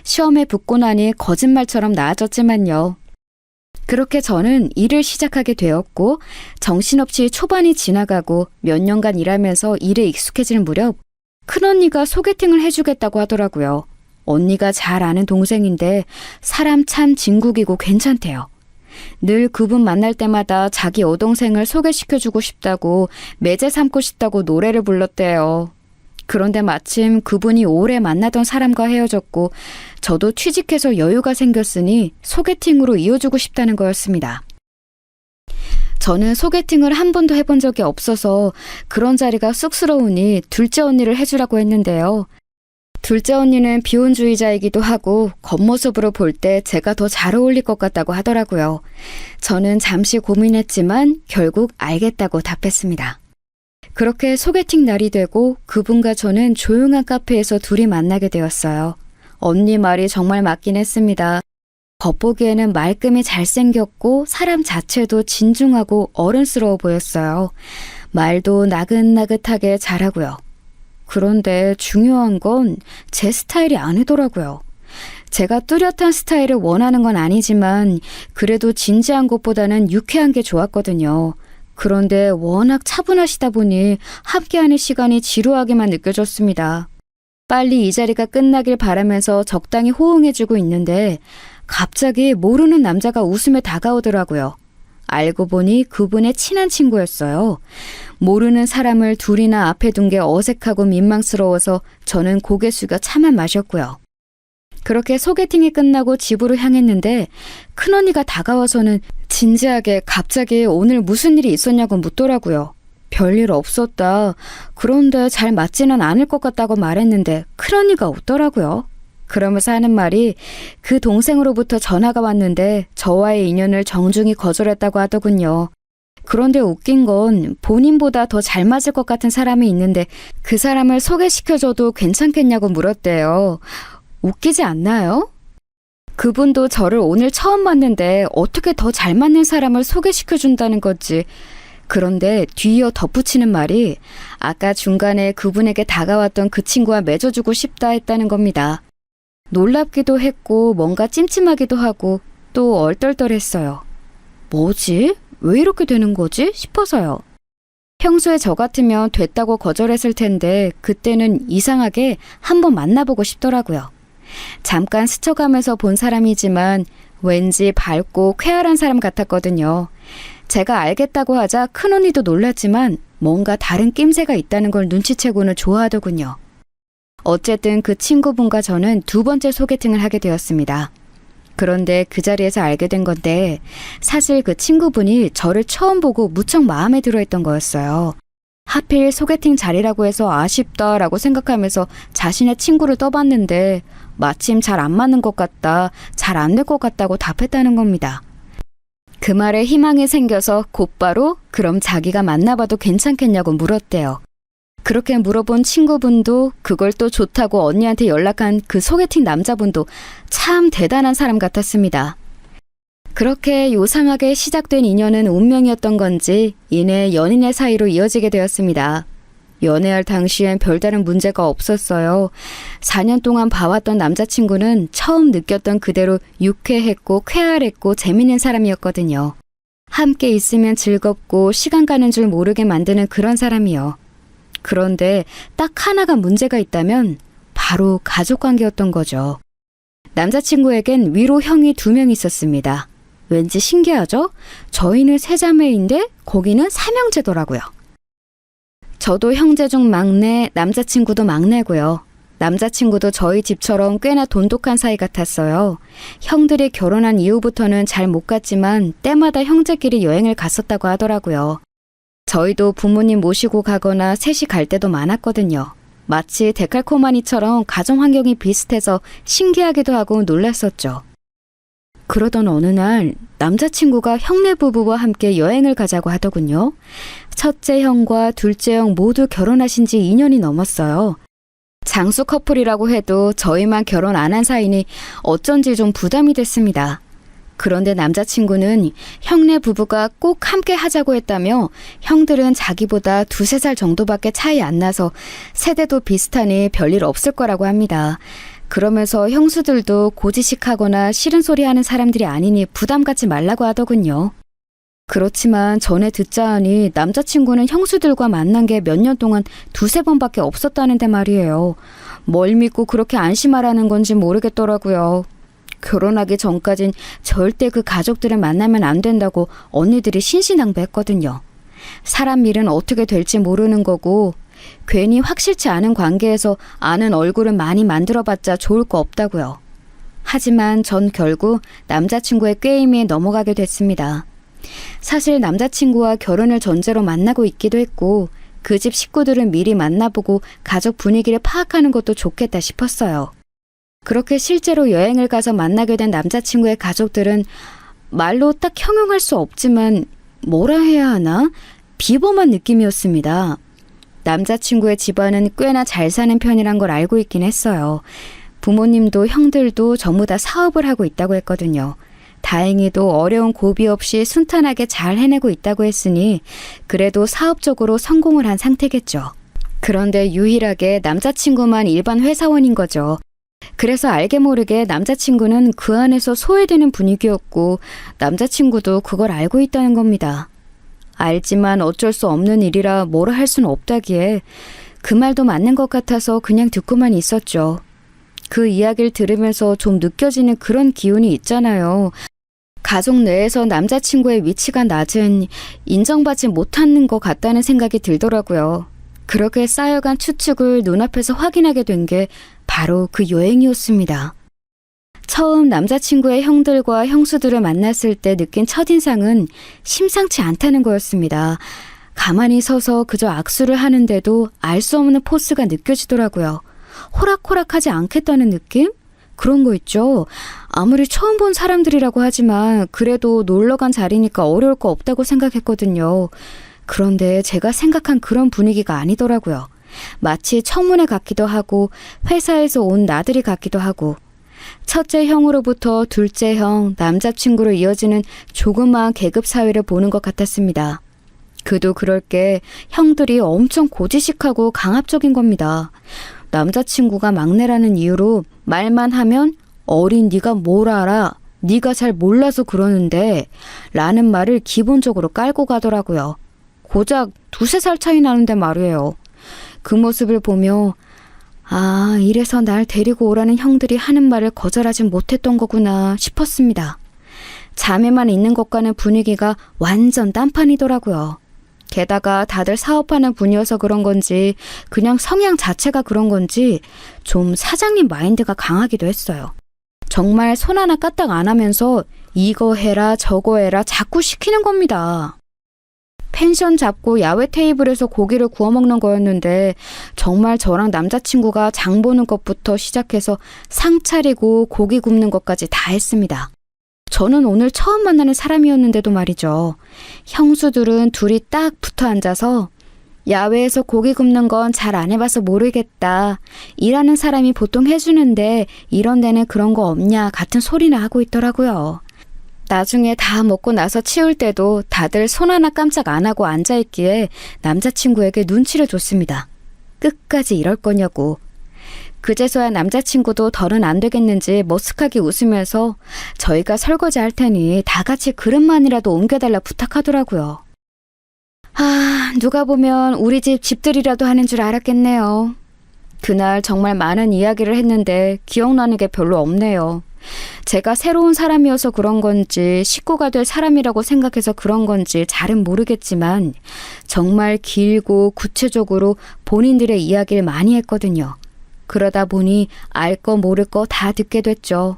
Speaker 2: 시험에 붙고 나니 거짓말처럼 나아졌지만요. 그렇게 저는 일을 시작하게 되었고 정신없이 초반이 지나가고 몇 년간 일하면서 일에 익숙해질 무렵 큰언니가 소개팅을 해주겠다고 하더라고요. 언니가 잘 아는 동생인데 사람 참 진국이고 괜찮대요. 늘 그분 만날 때마다 자기 여동생을 소개시켜주고 싶다고 매제 삼고 싶다고 노래를 불렀대요. 그런데 마침 그분이 오래 만나던 사람과 헤어졌고 저도 취직해서 여유가 생겼으니 소개팅으로 이어주고 싶다는 거였습니다. 저는 소개팅을 한 번도 해본 적이 없어서 그런 자리가 쑥스러우니 둘째 언니를 해주라고 했는데요. 둘째 언니는 비혼주의자이기도 하고 겉모습으로 볼 때 제가 더 잘 어울릴 것 같다고 하더라고요. 저는 잠시 고민했지만 결국 알겠다고 답했습니다. 그렇게 소개팅 날이 되고 그분과 저는 조용한 카페에서 둘이 만나게 되었어요. 언니 말이 정말 맞긴 했습니다. 겉보기에는 말끔히 잘생겼고 사람 자체도 진중하고 어른스러워 보였어요. 말도 나긋나긋하게 잘하고요. 그런데 중요한 건 제 스타일이 아니더라고요. 제가 뚜렷한 스타일을 원하는 건 아니지만 그래도 진지한 것보다는 유쾌한 게 좋았거든요. 그런데 워낙 차분하시다 보니 함께하는 시간이 지루하게만 느껴졌습니다. 빨리 이 자리가 끝나길 바라면서 적당히 호응해주고 있는데 갑자기 모르는 남자가 웃으며 다가오더라고요. 알고 보니 그분의 친한 친구였어요. 모르는 사람을 둘이나 앞에 둔 게 어색하고 민망스러워서 저는 고개 숙여 차만 마셨고요. 그렇게 소개팅이 끝나고 집으로 향했는데 큰언니가 다가와서는 진지하게 갑자기 오늘 무슨 일이 있었냐고 묻더라고요. 별일 없었다. 그런데 잘 맞지는 않을 것 같다고 말했는데 큰언니가 웃더라고요. 그러면서 하는 말이 그 동생으로부터 전화가 왔는데 저와의 인연을 정중히 거절했다고 하더군요. 그런데 웃긴 건 본인보다 더 잘 맞을 것 같은 사람이 있는데 그 사람을 소개시켜줘도 괜찮겠냐고 물었대요. 웃기지 않나요? 그분도 저를 오늘 처음 봤는데 어떻게 더 잘 맞는 사람을 소개시켜준다는 거지. 그런데 뒤이어 덧붙이는 말이 아까 중간에 그분에게 다가왔던 그 친구와 맺어주고 싶다 했다는 겁니다. 놀랍기도 했고 뭔가 찜찜하기도 하고 또 얼떨떨했어요. 뭐지? 왜 이렇게 되는 거지? 싶어서요. 평소에 저 같으면 됐다고 거절했을 텐데 그때는 이상하게 한번 만나보고 싶더라고요. 잠깐 스쳐가면서 본 사람이지만 왠지 밝고 쾌활한 사람 같았거든요. 제가 알겠다고 하자 큰언니도 놀랐지만 뭔가 다른 낌새가 있다는 걸 눈치채고는 좋아하더군요. 어쨌든 그 친구분과 저는 두 번째 소개팅을 하게 되었습니다. 그런데 그 자리에서 알게 된 건데 사실 그 친구분이 저를 처음 보고 무척 마음에 들어했던 거였어요. 하필 소개팅 자리라고 해서 아쉽다라고 생각하면서 자신의 친구를 떠봤는데 마침 잘 안 맞는 것 같다, 잘 안 될 것 같다고 답했다는 겁니다. 그 말에 희망이 생겨서 곧바로 그럼 자기가 만나봐도 괜찮겠냐고 물었대요. 그렇게 물어본 친구분도 그걸 또 좋다고 언니한테 연락한 그 소개팅 남자분도 참 대단한 사람 같았습니다. 그렇게 요상하게 시작된 인연은 운명이었던 건지 이내 연인의 사이로 이어지게 되었습니다. 연애할 당시엔 별다른 문제가 없었어요. 4년 동안 봐왔던 남자친구는 처음 느꼈던 그대로 유쾌했고 쾌활했고 재밌는 사람이었거든요. 함께 있으면 즐겁고 시간 가는 줄 모르게 만드는 그런 사람이요. 그런데 딱 하나가 문제가 있다면 바로 가족관계였던 거죠. 남자친구에겐 위로 형이 2명 있었습니다. 왠지 신기하죠? 저희는 3자매인데 거기는 3형제더라고요. 저도 형제 중 막내, 남자친구도 막내고요. 남자친구도 저희 집처럼 꽤나 돈독한 사이 같았어요. 형들이 결혼한 이후부터는 잘 못 갔지만 때마다 형제끼리 여행을 갔었다고 하더라고요. 저희도 부모님 모시고 가거나 셋이 갈 때도 많았거든요. 마치 데칼코마니처럼 가정 환경이 비슷해서 신기하기도 하고 놀랐었죠. 그러던 어느 날 남자친구가 형네 부부와 함께 여행을 가자고 하더군요. 첫째 형과 둘째 형 모두 결혼하신 지 2년이 넘었어요. 장수 커플이라고 해도 저희만 결혼 안 한 사이니 어쩐지 좀 부담이 됐습니다. 그런데 남자친구는 형네 부부가 꼭 함께 하자고 했다며 형들은 자기보다 2-3살 정도밖에 차이 안 나서 세대도 비슷하니 별일 없을 거라고 합니다. 그러면서 형수들도 고지식하거나 싫은 소리 하는 사람들이 아니니 부담 갖지 말라고 하더군요. 그렇지만 전에 듣자 하니 남자친구는 형수들과 만난 게 몇 년 동안 2-3번밖에 없었다는데 말이에요. 뭘 믿고 그렇게 안심하라는 건지 모르겠더라고요. 결혼하기 전까진 절대 그 가족들을 만나면 안 된다고 언니들이 신신당부했거든요. 사람 일은 어떻게 될지 모르는 거고 괜히 확실치 않은 관계에서 아는 얼굴은 많이 만들어봤자 좋을 거 없다고요. 하지만 전 결국 남자친구의 꾀임에 넘어가게 됐습니다. 사실 남자친구와 결혼을 전제로 만나고 있기도 했고 그 집 식구들은 미리 만나보고 가족 분위기를 파악하는 것도 좋겠다 싶었어요. 그렇게 실제로 여행을 가서 만나게 된 남자친구의 가족들은 말로 딱 형용할 수 없지만 뭐라 해야 하나? 비범한 느낌이었습니다. 남자친구의 집안은 꽤나 잘 사는 편이란 걸 알고 있긴 했어요. 부모님도 형들도 전부 다 사업을 하고 있다고 했거든요. 다행히도 어려운 고비 없이 순탄하게 잘 해내고 있다고 했으니 그래도 사업적으로 성공을 한 상태겠죠. 그런데 유일하게 남자친구만 일반 회사원인 거죠. 그래서 알게 모르게 남자친구는 그 안에서 소외되는 분위기였고 남자친구도 그걸 알고 있다는 겁니다. 알지만 어쩔 수 없는 일이라 뭐라 할 수는 없다기에 그 말도 맞는 것 같아서 그냥 듣고만 있었죠. 그 이야기를 들으면서 좀 느껴지는 그런 기운이 있잖아요. 가족 내에서 남자친구의 위치가 낮은, 인정받지 못하는 것 같다는 생각이 들더라고요. 그렇게 쌓여간 추측을 눈앞에서 확인하게 된 게 바로 그 여행이었습니다. 처음 남자친구의 형들과 형수들을 만났을 때 느낀 첫인상은 심상치 않다는 거였습니다. 가만히 서서 그저 악수를 하는데도 알 수 없는 포스가 느껴지더라고요. 호락호락하지 않겠다는 느낌? 그런 거 있죠. 아무리 처음 본 사람들이라고 하지만 그래도 놀러간 자리니까 어려울 거 없다고 생각했거든요. 그런데 제가 생각한 그런 분위기가 아니더라고요. 마치 청문회 같기도 하고 회사에서 온 나들이 같기도 하고 첫째 형으로부터 둘째 형, 남자친구로 이어지는 조그마한 계급 사회를 보는 것 같았습니다. 그도 그럴 게 형들이 엄청 고지식하고 강압적인 겁니다. 남자친구가 막내라는 이유로 말만 하면 어린 네가 뭘 알아? 네가 잘 몰라서 그러는데 라는 말을 기본적으로 깔고 가더라고요. 고작 2~3살 차이 나는데 말이에요. 그 모습을 보며 아, 이래서 날 데리고 오라는 형들이 하는 말을 거절하진 못했던 거구나 싶었습니다. 자매만 있는 것과는 분위기가 완전 딴판이더라고요. 게다가 다들 사업하는 분이어서 그런 건지 그냥 성향 자체가 그런 건지 좀 사장님 마인드가 강하기도 했어요. 정말 손 하나 까딱 안 하면서 이거 해라 저거 해라 자꾸 시키는 겁니다. 펜션 잡고 야외 테이블에서 고기를 구워 먹는 거였는데 정말 저랑 남자친구가 장 보는 것부터 시작해서 상 차리고 고기 굽는 것까지 다 했습니다. 저는 오늘 처음 만나는 사람이었는데도 말이죠. 형수들은 둘이 딱 붙어 앉아서 야외에서 고기 굽는 건 잘 안 해봐서 모르겠다. 일하는 사람이 보통 해주는데 이런 데는 그런 거 없냐 같은 소리나 하고 있더라고요. 나중에 다 먹고 나서 치울 때도 다들 손 하나 깜짝 안 하고 앉아있기에 남자친구에게 눈치를 줬습니다. 끝까지 이럴 거냐고. 그제서야 남자친구도 더는 안 되겠는지 머쓱하게 웃으면서 저희가 설거지 할 테니 다 같이 그릇만이라도 옮겨달라 부탁하더라고요. 아, 누가 보면 우리 집 집들이라도 하는 줄 알았겠네요. 그날 정말 많은 이야기를 했는데 기억나는 게 별로 없네요. 제가 새로운 사람이어서 그런 건지 식구가 될 사람이라고 생각해서 그런 건지 잘은 모르겠지만 정말 길고 구체적으로 본인들의 이야기를 많이 했거든요. 그러다 보니 알 거 모를 거 다 듣게 됐죠.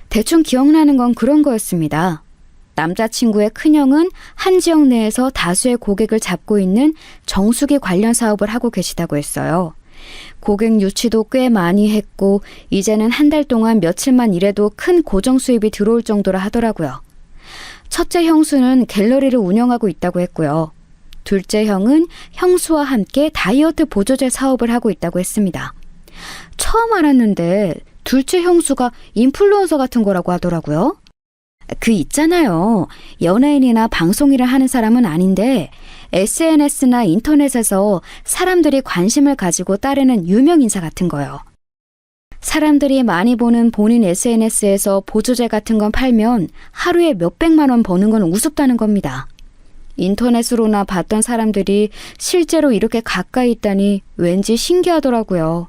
Speaker 2: 대충 기억나는 건 그런 거였습니다. 남자친구의 큰형은 한 지역 내에서 다수의 고객을 잡고 있는 정수기 관련 사업을 하고 계시다고 했어요. 고객 유치도 꽤 많이 했고 이제는 한 달 동안 며칠만 일해도 큰 고정 수입이 들어올 정도라 하더라고요. 첫째 형수는 갤러리를 운영하고 있다고 했고요. 둘째 형은 형수와 함께 다이어트 보조제 사업을 하고 있다고 했습니다. 처음 알았는데 둘째 형수가 인플루언서 같은 거라고 하더라고요. 그 있잖아요. 연예인이나 방송일을 하는 사람은 아닌데 SNS나 인터넷에서 사람들이 관심을 가지고 따르는 유명 인사 같은 거요. 사람들이 많이 보는 본인 SNS에서 보조제 같은 건 팔면 하루에 몇백만 원 버는 건 우습다는 겁니다. 인터넷으로나 봤던 사람들이 실제로 이렇게 가까이 있다니 왠지 신기하더라고요.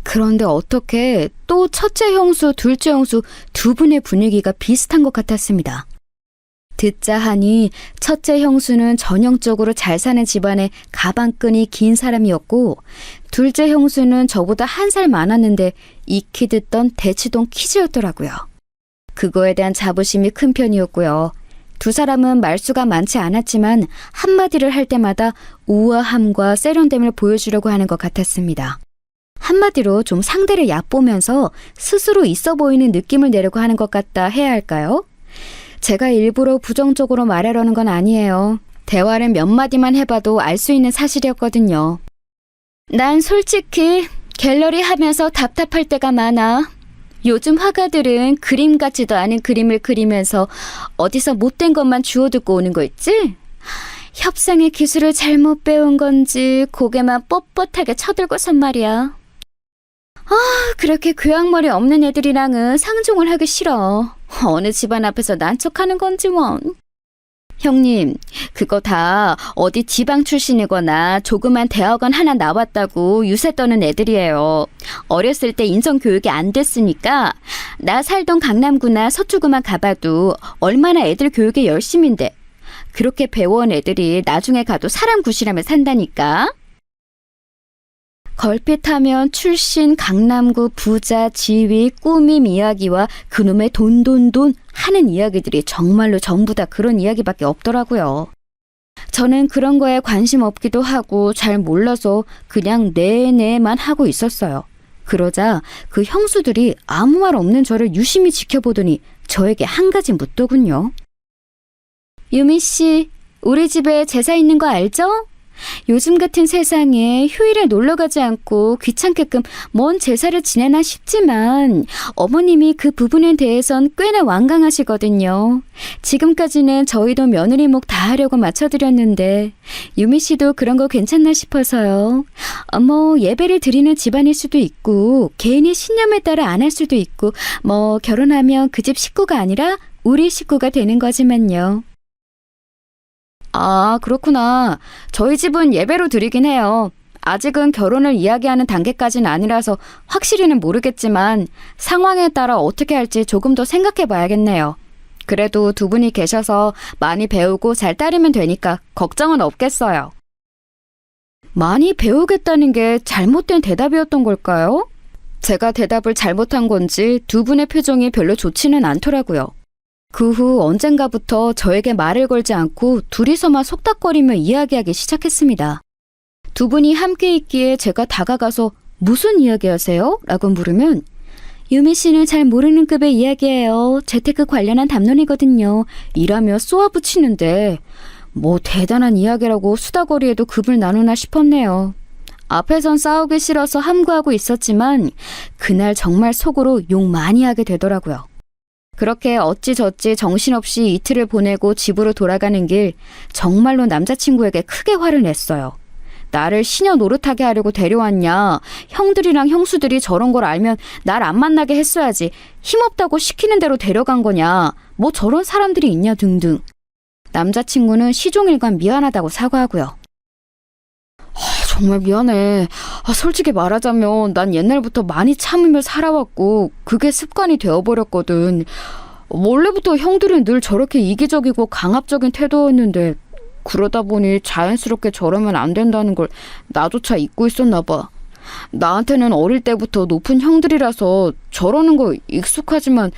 Speaker 2: 그런데 어떻게 또 첫째 형수, 둘째 형수 두 분의 분위기가 비슷한 것 같았습니다. 듣자 하니 첫째 형수는 전형적으로 잘 사는 집안의 가방끈이 긴 사람이었고 둘째 형수는 저보다 1살 많았는데 익히 듣던 대치동 키즈였더라고요. 그거에 대한 자부심이 큰 편이었고요. 두 사람은 말수가 많지 않았지만 한마디를 할 때마다 우아함과 세련됨을 보여주려고 하는 것 같았습니다. 한마디로 좀 상대를 얕보면서 스스로 있어 보이는 느낌을 내려고 하는 것 같다 해야 할까요? 제가 일부러 부정적으로 말하려는 건 아니에요. 대화를 몇 마디만 해봐도 알 수 있는 사실이었거든요. 난 솔직히 갤러리 하면서 답답할 때가 많아. 요즘 화가들은 그림 같지도 않은 그림을 그리면서 어디서 못된 것만 주워듣고 오는 거 있지? 협상의 기술을 잘못 배운 건지 고개만 뻣뻣하게 쳐들고선 말이야. 그렇게 교양머리 없는 애들이랑은 상종을 하기 싫어. 어느 집안 앞에서 난척하는 건지 원. 형님, 그거 다 어디 지방 출신이거나 조그만 대학원 하나 나왔다고 유세 떠는 애들이에요. 어렸을 때 인성교육이 안 됐으니까 나 살던 강남구나 서초구만 가봐도 얼마나 애들 교육에 열심인데 그렇게 배워온 애들이 나중에 가도 사람 구실하며 산다니까. 걸핏하면 출신, 강남구, 부자, 지위, 꾸밈 이야기와 그놈의 돈 하는 이야기들이 정말로 전부 다 그런 이야기밖에 없더라고요. 저는 그런 거에 관심 없기도 하고 잘 몰라서 그냥 네네만 하고 있었어요. 그러자 그 형수들이 아무 말 없는 저를 유심히 지켜보더니 저에게 한 가지 묻더군요. 유미 씨, 우리 집에 제사 있는 거 알죠? 요즘 같은 세상에 휴일에 놀러 가지 않고 귀찮게끔 뭔 제사를 지내나 싶지만 어머님이 그 부분에 대해선 꽤나 완강하시거든요. 지금까지는 저희도 며느리 목 다 하려고 맞춰드렸는데 유미 씨도 그런 거 괜찮나 싶어서요. 뭐 예배를 드리는 집안일 수도 있고 개인의 신념에 따라 안 할 수도 있고 뭐 결혼하면 그 집 식구가 아니라 우리 식구가 되는 거지만요. 아, 그렇구나. 저희 집은 예배로 드리긴 해요. 아직은 결혼을 이야기하는 단계까지는 아니라서 확실히는 모르겠지만 상황에 따라 어떻게 할지 조금 더 생각해 봐야겠네요. 그래도 두 분이 계셔서 많이 배우고 잘 따르면 되니까 걱정은 없겠어요. 많이 배우겠다는 게 잘못된 대답이었던 걸까요? 제가 대답을 잘못한 건지 두 분의 표정이 별로 좋지는 않더라고요. 그 후 언젠가부터 저에게 말을 걸지 않고 둘이서만 속닥거리며 이야기하기 시작했습니다. 두 분이 함께 있기에 제가 다가가서 무슨 이야기하세요? 라고 물으면 유미 씨는 잘 모르는 급의 이야기예요. 재테크 관련한 담론이거든요. 이라며 쏘아붙이는데 뭐 대단한 이야기라고 수다거리에도 급을 나누나 싶었네요. 앞에선 싸우기 싫어서 함구하고 있었지만 그날 정말 속으로 욕 많이 하게 되더라고요. 그렇게 어찌저찌 정신없이 이틀을 보내고 집으로 돌아가는 길 정말로 남자친구에게 크게 화를 냈어요. 나를 시녀 노릇하게 하려고 데려왔냐. 형들이랑 형수들이 저런 걸 알면 날 안 만나게 했어야지. 힘없다고 시키는 대로 데려간 거냐. 뭐 저런 사람들이 있냐 등등. 남자친구는 시종일관 미안하다고 사과하고요. 정말 미안해. 솔직히 말하자면 난 옛날부터 많이 참으며 살아왔고 그게 습관이 되어버렸거든. 원래부터 형들은 늘 저렇게 이기적이고 강압적인 태도였는데 그러다 보니 자연스럽게 저러면 안 된다는 걸 나조차 잊고 있었나 봐. 나한테는 어릴 때부터 높은 형들이라서 저러는 거 익숙하지만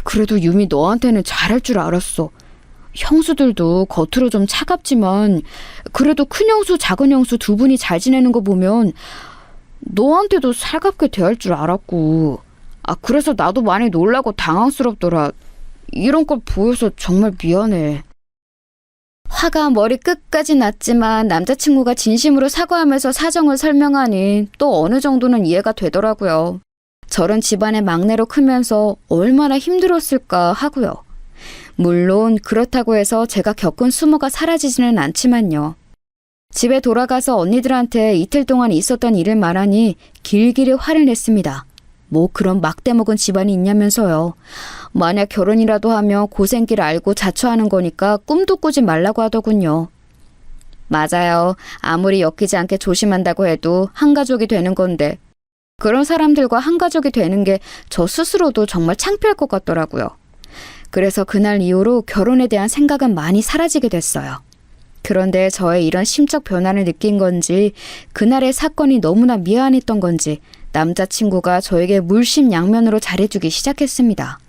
Speaker 2: 그래도 유미 너한테는 잘할 줄 알았어. 형수들도 겉으로 좀 차갑지만 그래도 큰 형수 작은 형수 두 분이 잘 지내는 거 보면 너한테도 살갑게 대할 줄 알았고 그래서 나도 많이 놀라고 당황스럽더라. 이런 걸 보여서 정말 미안해. 화가 머리 끝까지 났지만 남자친구가 진심으로 사과하면서 사정을 설명하니 또 어느 정도는 이해가 되더라고요. 저런 집안의 막내로 크면서 얼마나 힘들었을까 하고요. 물론 그렇다고 해서 제가 겪은 수모가 사라지지는 않지만요. 집에 돌아가서 언니들한테 이틀 동안 있었던 일을 말하니 길길이 화를 냈습니다. 뭐 그런 막대먹은 집안이 있냐면서요. 만약 결혼이라도 하면 고생길 알고 자처하는 거니까 꿈도 꾸지 말라고 하더군요. 맞아요. 아무리 엮이지 않게 조심한다고 해도 한 가족이 되는 건데 그런 사람들과 한 가족이 되는 게 저 스스로도 정말 창피할 것 같더라고요. 그래서 그날 이후로 결혼에 대한 생각은 많이 사라지게 됐어요. 그런데 저의 이런 심적 변화를 느낀 건지 그날의 사건이 너무나 미안했던 건지 남자친구가 저에게 물심양면으로 잘해주기 시작했습니다.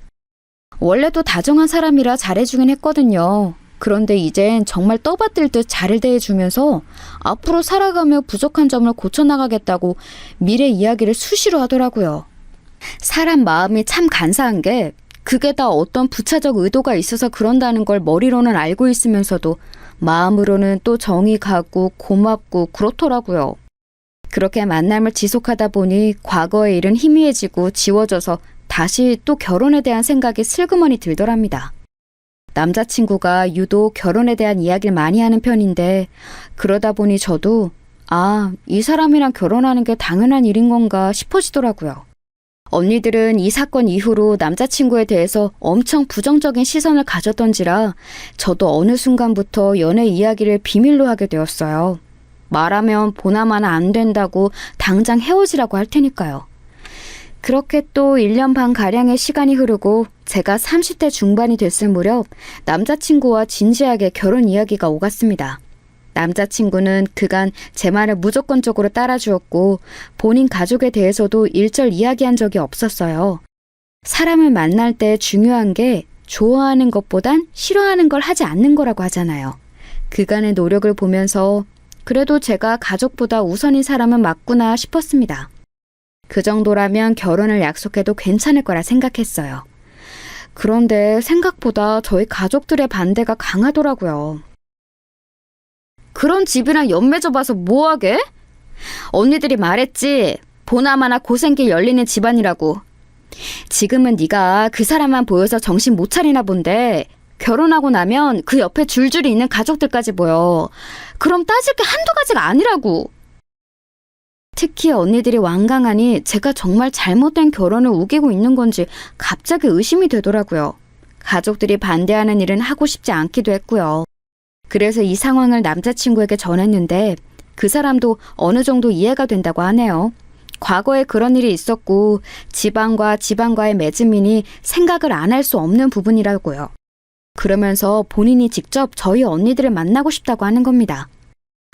Speaker 2: 원래도 다정한 사람이라 잘해주긴 했거든요. 그런데 이젠 정말 떠받들 듯 잘 대해주면서 앞으로 살아가며 부족한 점을 고쳐나가겠다고 미래 이야기를 수시로 하더라고요. 사람 마음이 참 간사한 게 그게 다 어떤 부차적 의도가 있어서 그런다는 걸 머리로는 알고 있으면서도 마음으로는 또 정이 가고 고맙고 그렇더라고요. 그렇게 만남을 지속하다 보니 과거의 일은 희미해지고 지워져서 다시 또 결혼에 대한 생각이 슬그머니 들더랍니다. 남자친구가 유독 결혼에 대한 이야기를 많이 하는 편인데 그러다 보니 저도 아, 이 사람이랑 결혼하는 게 당연한 일인 건가 싶어지더라고요. 언니들은 이 사건 이후로 남자친구에 대해서 엄청 부정적인 시선을 가졌던지라 저도 어느 순간부터 연애 이야기를 비밀로 하게 되었어요. 말하면 보나마나 안 된다고 당장 헤어지라고 할 테니까요. 그렇게 또 1년 반 가량의 시간이 흐르고 제가 30대 중반이 됐을 무렵 남자친구와 진지하게 결혼 이야기가 오갔습니다. 남자친구는 그간 제 말을 무조건적으로 따라주었고 본인 가족에 대해서도 일절 이야기한 적이 없었어요. 사람을 만날 때 중요한 게 좋아하는 것보단 싫어하는 걸 하지 않는 거라고 하잖아요. 그간의 노력을 보면서 그래도 제가 가족보다 우선인 사람은 맞구나 싶었습니다. 그 정도라면 결혼을 약속해도 괜찮을 거라 생각했어요. 그런데 생각보다 저희 가족들의 반대가 강하더라고요. 그런 집이랑 연맺어 봐서 뭐하게? 언니들이 말했지. 보나마나 고생길 열리는 집안이라고. 지금은 네가 그 사람만 보여서 정신 못 차리나 본데 결혼하고 나면 그 옆에 줄줄이 있는 가족들까지 보여. 그럼 따질 게 한두 가지가 아니라고. 특히 언니들이 완강하니 제가 정말 잘못된 결혼을 우기고 있는 건지 갑자기 의심이 되더라고요. 가족들이 반대하는 일은 하고 싶지 않기도 했고요. 그래서 이 상황을 남자친구에게 전했는데 그 사람도 어느 정도 이해가 된다고 하네요. 과거에 그런 일이 있었고 지방과의 맺음이니 생각을 안 할 수 없는 부분이라고요. 그러면서 본인이 직접 저희 언니들을 만나고 싶다고 하는 겁니다.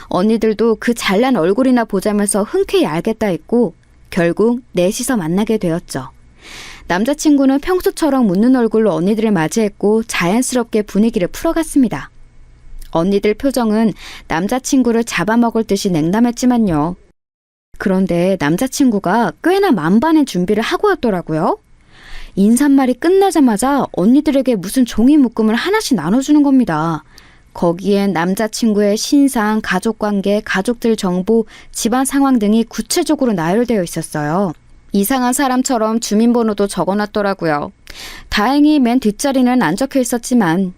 Speaker 2: 언니들도 그 잘난 얼굴이나 보자면서 흔쾌히 알겠다 했고 결국 넷이서 만나게 되었죠. 남자친구는 평소처럼 웃는 얼굴로 언니들을 맞이했고 자연스럽게 분위기를 풀어갔습니다. 언니들 표정은 남자친구를 잡아먹을 듯이 냉담했지만요. 그런데 남자친구가 꽤나 만반의 준비를 하고 왔더라고요. 인사말이 끝나자마자 언니들에게 무슨 종이 묶음을 하나씩 나눠주는 겁니다. 거기엔 남자친구의 신상, 가족관계, 가족들 정보, 집안 상황 등이 구체적으로 나열되어 있었어요. 이상한 사람처럼 주민번호도 적어놨더라고요. 다행히 맨 뒷자리는 안 적혀 있었지만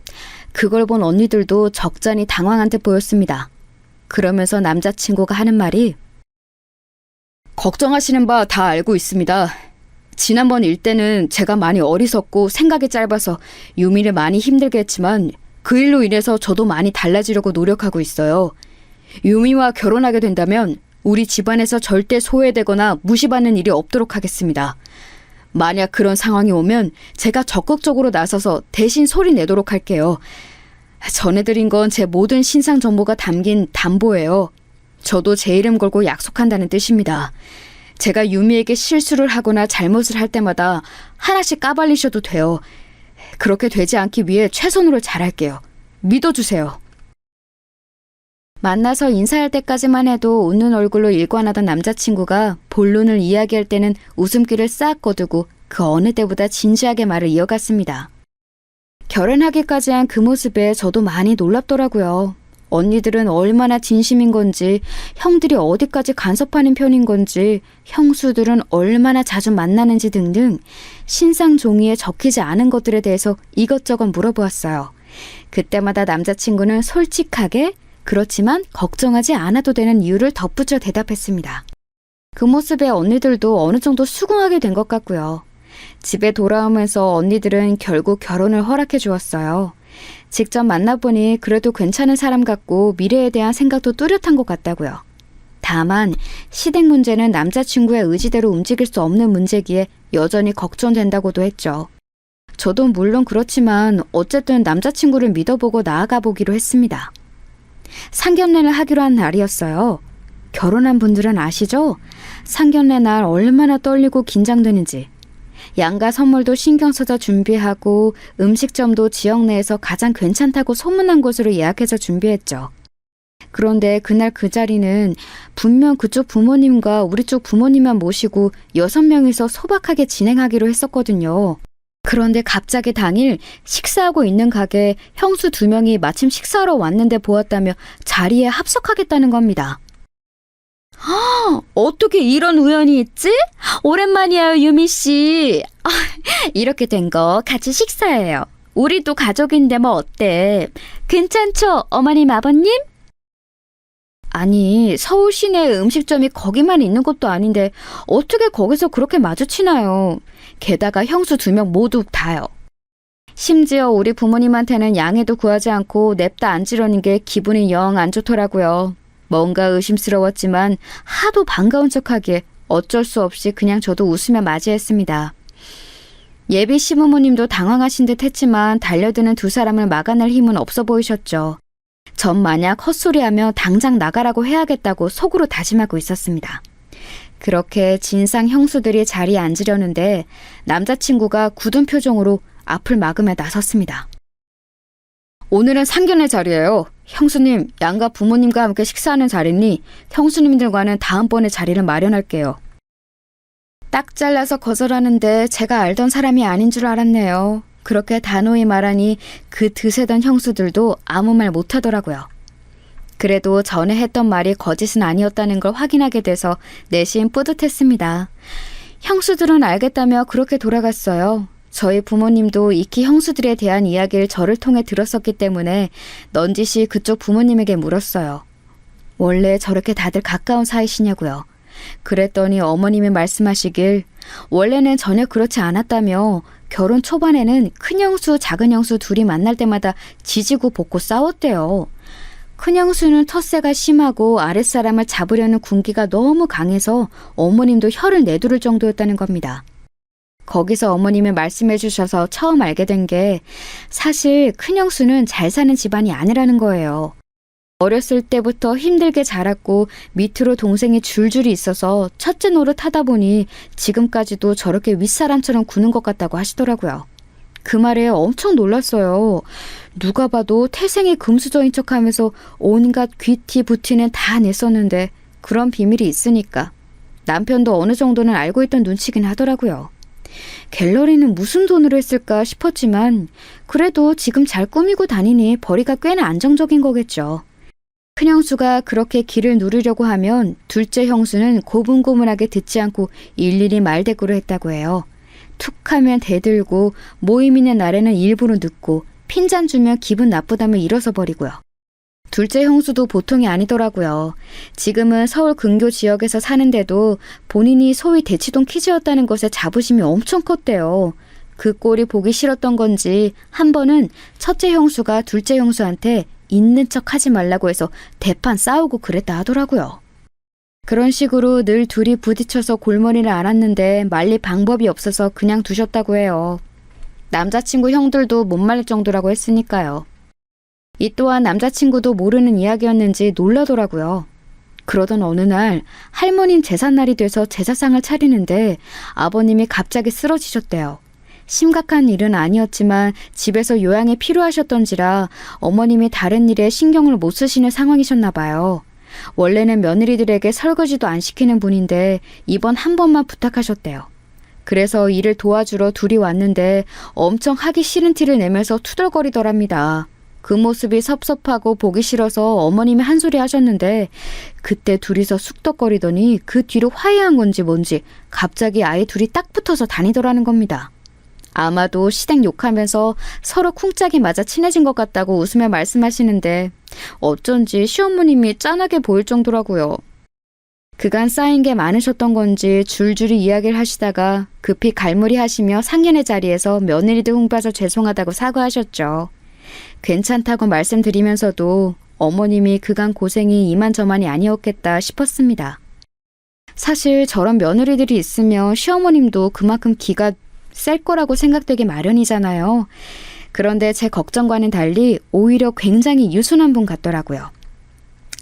Speaker 2: 그걸 본 언니들도 적잖이 당황한 듯 보였습니다. 그러면서 남자친구가 하는 말이 걱정하시는 바 다 알고 있습니다. 지난번 일 때는 제가 많이 어리석고 생각이 짧아서 유미를 많이 힘들게 했지만 그 일로 인해서 저도 많이 달라지려고 노력하고 있어요. 유미와 결혼하게 된다면 우리 집안에서 절대 소외되거나 무시받는 일이 없도록 하겠습니다. 만약 그런 상황이 오면 제가 적극적으로 나서서 대신 소리 내도록 할게요. 전해드린 건 제 모든 신상 정보가 담긴 담보예요. 저도 제 이름 걸고 약속한다는 뜻입니다. 제가 유미에게 실수를 하거나 잘못을 할 때마다 하나씩 까발리셔도 돼요. 그렇게 되지 않기 위해 최선으로 잘할게요. 믿어주세요. 만나서 인사할 때까지만 해도 웃는 얼굴로 일관하던 남자친구가 본론을 이야기할 때는 웃음기를 싹 거두고 그 어느 때보다 진지하게 말을 이어갔습니다. 결혼하기까지 한 그 모습에 저도 많이 놀랍더라고요. 언니들은 얼마나 진심인 건지, 형들이 어디까지 간섭하는 편인 건지, 형수들은 얼마나 자주 만나는지 등등 신상 종이에 적히지 않은 것들에 대해서 이것저것 물어보았어요. 그때마다 남자친구는 솔직하게 그렇지만 걱정하지 않아도 되는 이유를 덧붙여 대답했습니다. 그 모습에 언니들도 어느 정도 수긍하게 된 것 같고요. 집에 돌아오면서 언니들은 결국 결혼을 허락해 주었어요. 직접 만나보니 그래도 괜찮은 사람 같고 미래에 대한 생각도 뚜렷한 것 같다고요. 다만 시댁 문제는 남자친구의 의지대로 움직일 수 없는 문제기에 여전히 걱정된다고도 했죠. 저도 물론 그렇지만 어쨌든 남자친구를 믿어보고 나아가 보기로 했습니다. 상견례를 하기로 한 날이었어요. 결혼한 분들은 아시죠? 상견례 날 얼마나 떨리고 긴장되는지. 양가 선물도 신경 써서 준비하고 음식점도 지역 내에서 가장 괜찮다고 소문난 곳으로 예약해서 준비했죠. 그런데 그날 그 자리는 분명 그쪽 부모님과 우리 쪽 부모님만 모시고 6명이서 소박하게 진행하기로 했었거든요. 그런데 갑자기 당일 식사하고 있는 가게에 형수 2명이 마침 식사하러 왔는데 보았다며 자리에 합석하겠다는 겁니다. 어떻게 이런 우연이 있지? 오랜만이에요, 유미씨. 이렇게 된 거 같이 식사해요. 우리도 가족인데 뭐 어때? 괜찮죠, 어머님, 아버님? 아니, 서울 시내 음식점이 거기만 있는 것도 아닌데 어떻게 거기서 그렇게 마주치나요? 게다가 형수 2명 모두 다요. 심지어 우리 부모님한테는 양해도 구하지 않고 냅다 앉으려는 게 기분이 영 안 좋더라고요. 뭔가 의심스러웠지만 하도 반가운 척하기에 어쩔 수 없이 그냥 저도 웃으며 맞이했습니다. 예비 시부모님도 당황하신 듯 했지만 달려드는 2사람을 막아낼 힘은 없어 보이셨죠. 전 만약 헛소리하며 당장 나가라고 해야겠다고 속으로 다짐하고 있었습니다. 그렇게 진상 형수들이 자리에 앉으려는데 남자친구가 굳은 표정으로 앞을 막으며 나섰습니다. 오늘은 상견례 자리예요. 형수님, 양가 부모님과 함께 식사하는 자리니 형수님들과는 다음번에 자리를 마련할게요. 딱 잘라서 거절하는데 제가 알던 사람이 아닌 줄 알았네요. 그렇게 단호히 말하니 그 드세던 형수들도 아무 말 못하더라고요. 그래도 전에 했던 말이 거짓은 아니었다는 걸 확인하게 돼서 내심 뿌듯했습니다. 형수들은 알겠다며 그렇게 돌아갔어요. 저희 부모님도 익히 형수들에 대한 이야기를 저를 통해 들었었기 때문에 넌지시 그쪽 부모님에게 물었어요. 원래 저렇게 다들 가까운 사이시냐고요. 그랬더니 어머님이 말씀하시길 원래는 전혀 그렇지 않았다며 결혼 초반에는 큰형수, 작은형수 둘이 만날 때마다 지지고 볶고 싸웠대요. 큰형수는 텃세가 심하고 아랫사람을 잡으려는 군기가 너무 강해서 어머님도 혀를 내두를 정도였다는 겁니다. 거기서 어머님이 말씀해 주셔서 처음 알게 된 게 사실 큰형수는 잘 사는 집안이 아니라는 거예요. 어렸을 때부터 힘들게 자랐고 밑으로 동생이 줄줄이 있어서 첫째 노릇 하다 보니 지금까지도 저렇게 윗사람처럼 구는 것 같다고 하시더라고요. 그 말에 엄청 놀랐어요. 누가 봐도 태생이 금수저인 척하면서 온갖 귀티 부티는 다 냈었는데 그런 비밀이 있으니까 남편도 어느 정도는 알고 있던 눈치긴 하더라고요. 갤러리는 무슨 돈으로 했을까 싶었지만 그래도 지금 잘 꾸미고 다니니 벌이가 꽤나 안정적인 거겠죠. 큰형수가 그렇게 길을 누르려고 하면 둘째 형수는 고분고분하게 듣지 않고 일일이 말대꾸를 했다고 해요. 툭 하면 대들고 모임 있는 날에는 일부러 늦고 핀잔 주면 기분 나쁘다며 일어서 버리고요. 둘째 형수도 보통이 아니더라고요. 지금은 서울 근교 지역에서 사는데도 본인이 소위 대치동 키즈였다는 것에 자부심이 엄청 컸대요. 그 꼴이 보기 싫었던 건지 한 번은 첫째 형수가 둘째 형수한테 있는 척 하지 말라고 해서 대판 싸우고 그랬다 하더라고요. 그런 식으로 늘 둘이 부딪혀서 골머리를 앓았는데 말릴 방법이 없어서 그냥 두셨다고 해요. 남자친구 형들도 못 말릴 정도라고 했으니까요. 이 또한 남자친구도 모르는 이야기였는지 놀라더라고요. 그러던 어느 날 할머님 제삿날이 돼서 제사상을 차리는데 아버님이 갑자기 쓰러지셨대요. 심각한 일은 아니었지만 집에서 요양이 필요하셨던지라 어머님이 다른 일에 신경을 못 쓰시는 상황이셨나 봐요. 원래는 며느리들에게 설거지도 안 시키는 분인데 이번 한 번만 부탁하셨대요. 그래서 일을 도와주러 둘이 왔는데 엄청 하기 싫은 티를 내면서 투덜거리더랍니다. 그 모습이 섭섭하고 보기 싫어서 어머님이 한 소리 하셨는데 그때 둘이서 쑥덕거리더니 그 뒤로 화해한 건지 뭔지 갑자기 아이 둘이 딱 붙어서 다니더라는 겁니다. 아마도 시댁 욕하면서 서로 쿵짝이 맞아 친해진 것 같다고 웃으며 말씀하시는데 어쩐지 시어머님이 짠하게 보일 정도라고요. 그간 쌓인 게 많으셨던 건지 줄줄이 이야기를 하시다가 급히 갈무리 하시며 상견례 자리에서 며느리들 흉봐서 죄송하다고 사과하셨죠. 괜찮다고 말씀드리면서도 어머님이 그간 고생이 이만저만이 아니었겠다 싶었습니다. 사실 저런 며느리들이 있으면 시어머님도 그만큼 기가 셀 거라고 생각되기 마련이잖아요. 그런데 제 걱정과는 달리 오히려 굉장히 유순한 분 같더라고요.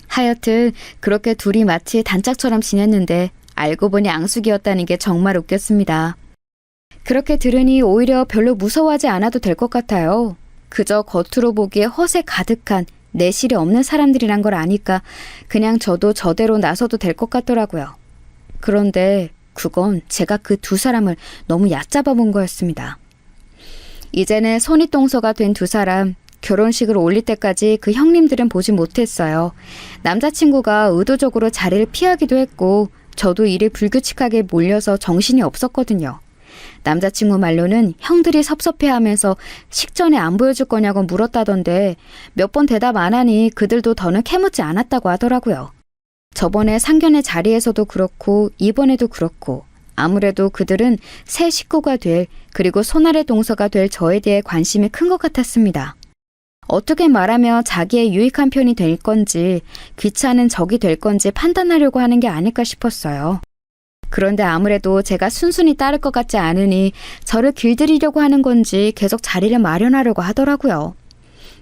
Speaker 2: 하여튼 그렇게 둘이 마치 단짝처럼 지냈는데 알고 보니 앙숙이었다는 게 정말 웃겼습니다. 그렇게 들으니 오히려 별로 무서워하지 않아도 될 것 같아요. 그저 겉으로 보기에 허세 가득한 내실이 없는 사람들이란 걸 아니까 그냥 저도 저대로 나서도 될 것 같더라고요. 그런데 그건 제가 그 2사람을 너무 얕잡아 본 거였습니다. 이제는 손윗동서가 된 2사람, 결혼식을 올릴 때까지 그 형님들은 보지 못했어요. 남자친구가 의도적으로 자리를 피하기도 했고 저도 일이 불규칙하게 몰려서 정신이 없었거든요. 남자친구 말로는 형들이 섭섭해하면서 식전에 안 보여줄 거냐고 물었다던데 몇 번 대답 안 하니 그들도 더는 캐묻지 않았다고 하더라고요. 저번에 상견례 자리에서도 그렇고 이번에도 그렇고 아무래도 그들은 새 식구가 될 그리고 손아래 동서가 될 저에 대해 관심이 큰 것 같았습니다. 어떻게 말하며 자기의 유익한 편이 될 건지 귀찮은 적이 될 건지 판단하려고 하는 게 아닐까 싶었어요. 그런데 아무래도 제가 순순히 따를 것 같지 않으니 저를 길들이려고 하는 건지 계속 자리를 마련하려고 하더라고요.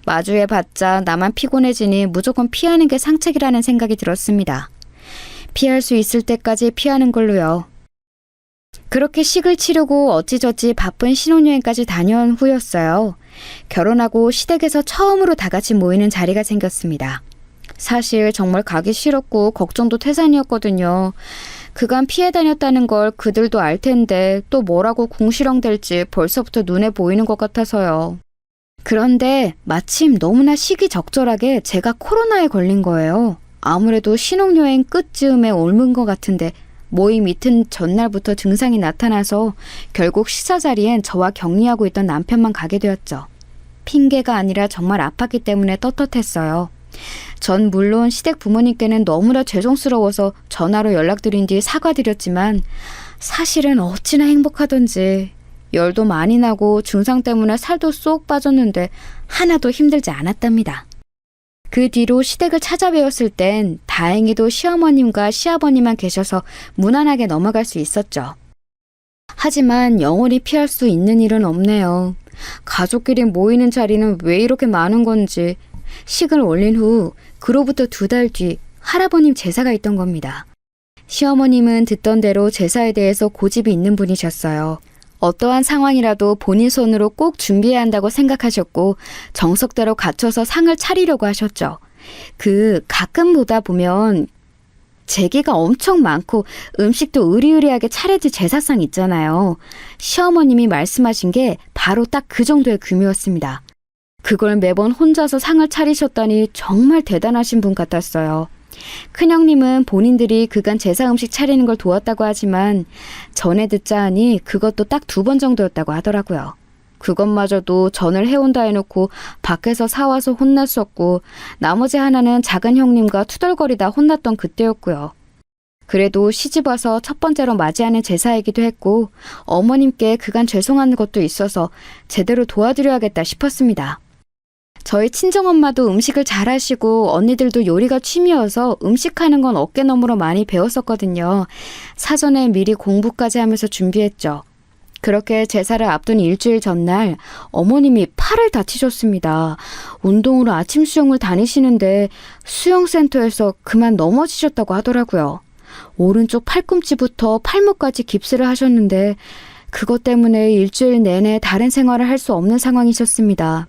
Speaker 2: 마주해봤자 나만 피곤해지니 무조건 피하는 게 상책이라는 생각이 들었습니다. 피할 수 있을 때까지 피하는 걸로요. 그렇게 식을 치르고 어찌저찌 바쁜 신혼여행까지 다녀온 후였어요. 결혼하고 시댁에서 처음으로 다 같이 모이는 자리가 생겼습니다. 사실 정말 가기 싫었고 걱정도 태산이었거든요. 그간 피해 다녔다는 걸 그들도 알 텐데 또 뭐라고 궁시렁댈지 벌써부터 눈에 보이는 것 같아서요. 그런데 마침 너무나 시기적절하게 제가 코로나에 걸린 거예요. 아무래도 신혼여행 끝즈음에 옮은 것 같은데 모임 이틀 전날부터 증상이 나타나서 결국 식사 자리엔 저와 격리하고 있던 남편만 가게 되었죠. 핑계가 아니라 정말 아팠기 때문에 떳떳했어요. 전 물론 시댁 부모님께는 너무나 죄송스러워서 전화로 연락드린 뒤 사과드렸지만 사실은 어찌나 행복하던지 열도 많이 나고 증상 때문에 살도 쏙 빠졌는데 하나도 힘들지 않았답니다. 그 뒤로 시댁을 찾아뵈었을 땐 다행히도 시어머님과 시아버님만 계셔서 무난하게 넘어갈 수 있었죠. 하지만 영원히 피할 수 있는 일은 없네요. 가족끼리 모이는 자리는 왜 이렇게 많은 건지 식을 올린 후 그로부터 2달 뒤 할아버님 제사가 있던 겁니다. 시어머님은 듣던 대로 제사에 대해서 고집이 있는 분이셨어요. 어떠한 상황이라도 본인 손으로 꼭 준비해야 한다고 생각하셨고 정석대로 갖춰서 상을 차리려고 하셨죠. 가끔 보다 보면 제기가 엄청 많고 음식도 으리으리하게 차려질 제사상 있잖아요. 시어머님이 말씀하신 게 바로 딱 그 정도의 규모였습니다. 그걸 매번 혼자서 상을 차리셨다니 정말 대단하신 분 같았어요. 큰형님은 본인들이 그간 제사 음식 차리는 걸 도왔다고 하지만 전에 듣자 하니 그것도 딱 2번 정도였다고 하더라고요. 그것마저도 전을 해온다 해놓고 밖에서 사와서 혼났었고 나머지 하나는 작은 형님과 투덜거리다 혼났던 그때였고요. 그래도 시집와서 첫 번째로 맞이하는 제사이기도 했고 어머님께 그간 죄송한 것도 있어서 제대로 도와드려야겠다 싶었습니다. 저희 친정엄마도 음식을 잘하시고 언니들도 요리가 취미여서 음식하는 건 어깨너머로 많이 배웠었거든요. 사전에 미리 공부까지 하면서 준비했죠. 그렇게 제사를 앞둔 일주일 전날 어머님이 팔을 다치셨습니다. 운동으로 아침 수영을 다니시는데 수영센터에서 그만 넘어지셨다고 하더라고요. 오른쪽 팔꿈치부터 팔목까지 깁스를 하셨는데 그것 때문에 일주일 내내 다른 생활을 할 수 없는 상황이셨습니다.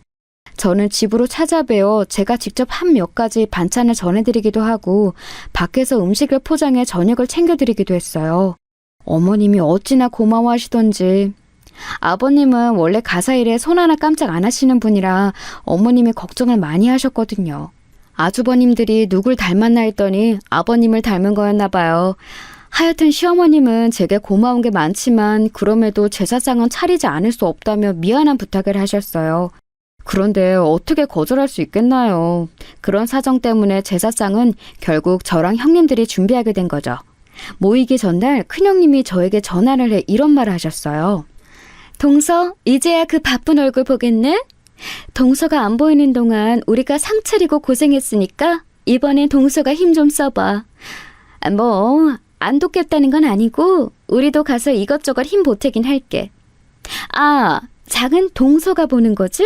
Speaker 2: 저는 집으로 찾아뵈어 제가 직접 한 몇 가지 반찬을 전해드리기도 하고 밖에서 음식을 포장해 저녁을 챙겨드리기도 했어요. 어머님이 어찌나 고마워하시던지. 아버님은 원래 가사일에 손 하나 깜짝 안 하시는 분이라 어머님이 걱정을 많이 하셨거든요. 아주버님들이 누굴 닮았나 했더니 아버님을 닮은 거였나 봐요. 하여튼 시어머님은 제게 고마운 게 많지만 그럼에도 제사상은 차리지 않을 수 없다며 미안한 부탁을 하셨어요. 그런데 어떻게 거절할 수 있겠나요? 그런 사정 때문에 제사상은 결국 저랑 형님들이 준비하게 된 거죠. 모이기 전날 큰형님이 저에게 전화를 해 이런 말을 하셨어요. 동서, 이제야 그 바쁜 얼굴 보겠네? 동서가 안 보이는 동안 우리가 상 차리고 고생했으니까 이번엔 동서가 힘 좀 써봐. 안 돕겠다는 건 아니고 우리도 가서 이것저것 힘 보태긴 할게. 아, 장은 동서가 보는 거지?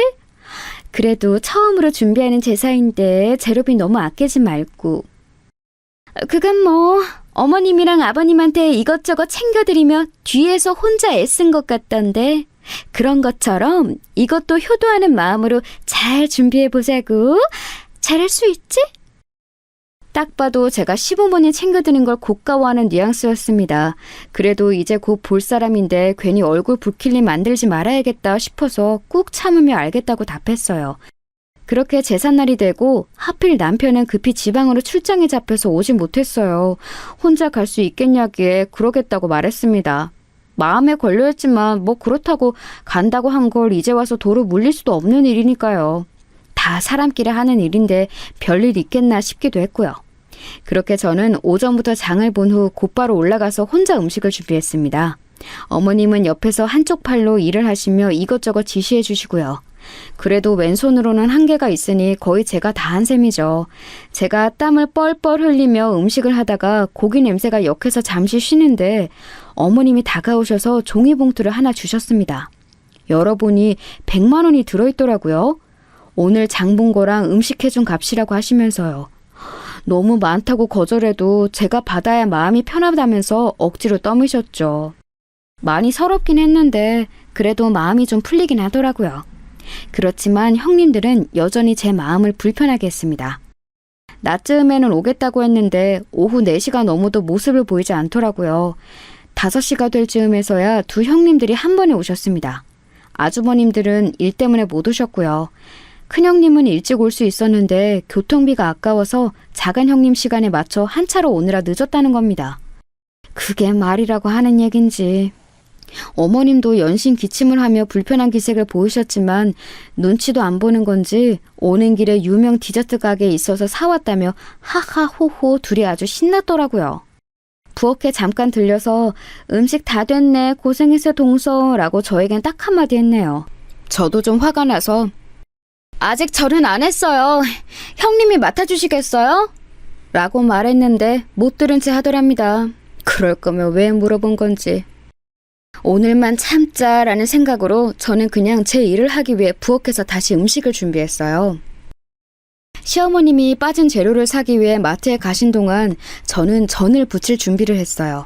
Speaker 2: 그래도 처음으로 준비하는 제사인데 재료비 너무 아끼지 말고. 그건 어머님이랑 아버님한테 이것저것 챙겨드리며 뒤에서 혼자 애쓴 것 같던데 그런 것처럼 이것도 효도하는 마음으로 잘 준비해보자고. 잘할 수 있지? 딱 봐도 제가 시부모님 챙겨드는 걸 고가워하는 뉘앙스였습니다. 그래도 이제 곧 볼 사람인데 괜히 얼굴 붉힐림 만들지 말아야겠다 싶어서 꾹 참으며 알겠다고 답했어요. 그렇게 제삿날이 되고 하필 남편은 급히 지방으로 출장에 잡혀서 오지 못했어요. 혼자 갈 수 있겠냐기에 그러겠다고 말했습니다. 마음에 걸려있지만 그렇다고 간다고 한 걸 이제 와서 도로 물릴 수도 없는 일이니까요. 다 사람끼리 하는 일인데 별일 있겠나 싶기도 했고요. 그렇게 저는 오전부터 장을 본 후 곧바로 올라가서 혼자 음식을 준비했습니다. 어머님은 옆에서 한쪽 팔로 일을 하시며 이것저것 지시해 주시고요. 그래도 왼손으로는 한계가 있으니 거의 제가 다 한 셈이죠. 제가 땀을 뻘뻘 흘리며 음식을 하다가 고기 냄새가 역해서 잠시 쉬는데 어머님이 다가오셔서 종이봉투를 하나 주셨습니다. 열어보니 100만 원이 들어있더라고요. 오늘 장 본 거랑 음식 해준 값이라고 하시면서요. 너무 많다고 거절해도 제가 받아야 마음이 편하다면서 억지로 떠미셨죠. 많이 서럽긴 했는데 그래도 마음이 좀 풀리긴 하더라고요. 그렇지만 형님들은 여전히 제 마음을 불편하게 했습니다. 낮즈음에는 오겠다고 했는데 오후 4시가 넘어도 모습을 보이지 않더라고요. 5시가 될 즈음에서야 두 형님들이 한 번에 오셨습니다. 아주버님들은 일 때문에 못 오셨고요. 큰형님은 일찍 올 수 있었는데 교통비가 아까워서 작은 형님 시간에 맞춰 한 차로 오느라 늦었다는 겁니다. 그게 말이라고 하는 얘긴지. 어머님도 연신 기침을 하며 불편한 기색을 보이셨지만 눈치도 안 보는 건지 오는 길에 유명 디저트 가게에 있어서 사왔다며 하하호호 둘이 아주 신났더라고요. 부엌에 잠깐 들려서 음식 다 됐네 고생했어 동서라고 저에겐 딱 한마디 했네요. 저도 좀 화가 나서 아직 절은 안 했어요. 형님이 맡아주시겠어요? 라고 말했는데 못 들은 채 하더랍니다. 그럴 거면 왜 물어본 건지. 오늘만 참자라는 생각으로 저는 그냥 제 일을 하기 위해 부엌에서 다시 음식을 준비했어요. 시어머님이 빠진 재료를 사기 위해 마트에 가신 동안 저는 전을 부칠 준비를 했어요.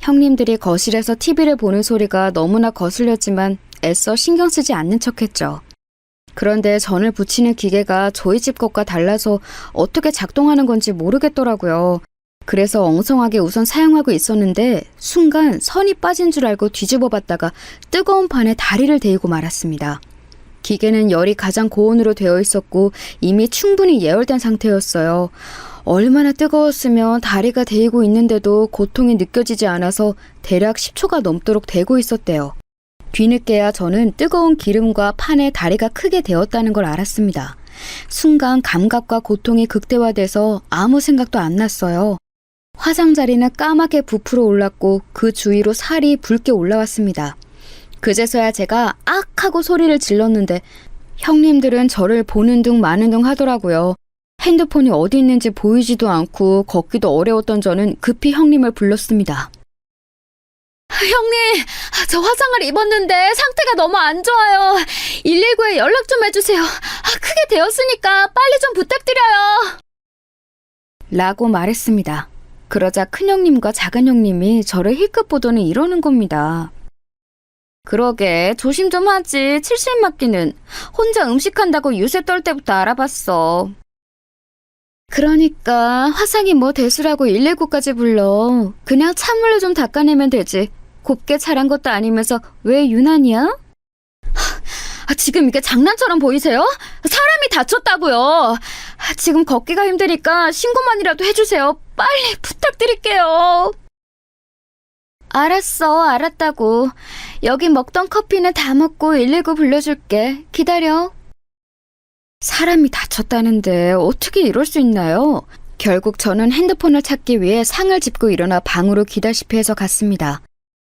Speaker 2: 형님들이 거실에서 TV를 보는 소리가 너무나 거슬렸지만 애써 신경 쓰지 않는 척했죠. 그런데 전을 부치는 기계가 저희 집 것과 달라서 어떻게 작동하는 건지 모르겠더라고요. 그래서 엉성하게 우선 사용하고 있었는데 순간 선이 빠진 줄 알고 뒤집어 봤다가 뜨거운 판에 다리를 데이고 말았습니다. 기계는 열이 가장 고온으로 되어 있었고 이미 충분히 예열된 상태였어요. 얼마나 뜨거웠으면 다리가 데이고 있는데도 고통이 느껴지지 않아서 대략 10초가 넘도록 데고 있었대요. 뒤늦게야 저는 뜨거운 기름과 판에 다리가 크게 데었다는 걸 알았습니다. 순간 감각과 고통이 극대화돼서 아무 생각도 안 났어요. 화상자리는 까맣게 부풀어 올랐고 그 주위로 살이 붉게 올라왔습니다. 그제서야 제가 악 하고 소리를 질렀는데 형님들은 저를 보는 둥 마는 둥 하더라고요. 핸드폰이 어디 있는지 보이지도 않고 걷기도 어려웠던 저는 급히 형님을 불렀습니다. 형님, 저 화상을 입었는데 상태가 너무 안 좋아요. 119에 연락 좀 해주세요. 크게 되었으니까 빨리 좀 부탁드려요. 라고 말했습니다. 그러자 큰형님과 작은형님이 저를 힐끗 보더니 이러는 겁니다. 그러게 조심 좀 하지. 칠실 맞기는. 혼자 음식한다고 유세 떨 때부터 알아봤어. 그러니까 화상이 뭐 대수라고 119까지 불러. 그냥 찬물로 좀 닦아내면 되지. 곱게 자란 것도 아니면서 왜 유난이야? 지금 이게 장난처럼 보이세요? 사람이 다쳤다고요. 지금 걷기가 힘드니까 신고만이라도 해주세요. 빨리 부탁드릴게요. 알았어, 알았다고. 여기 먹던 커피는 다 먹고 119 불러줄게. 기다려. 사람이 다쳤다는데 어떻게 이럴 수 있나요? 결국 저는 핸드폰을 찾기 위해 상을 짚고 일어나 방으로 기다시피 해서 갔습니다.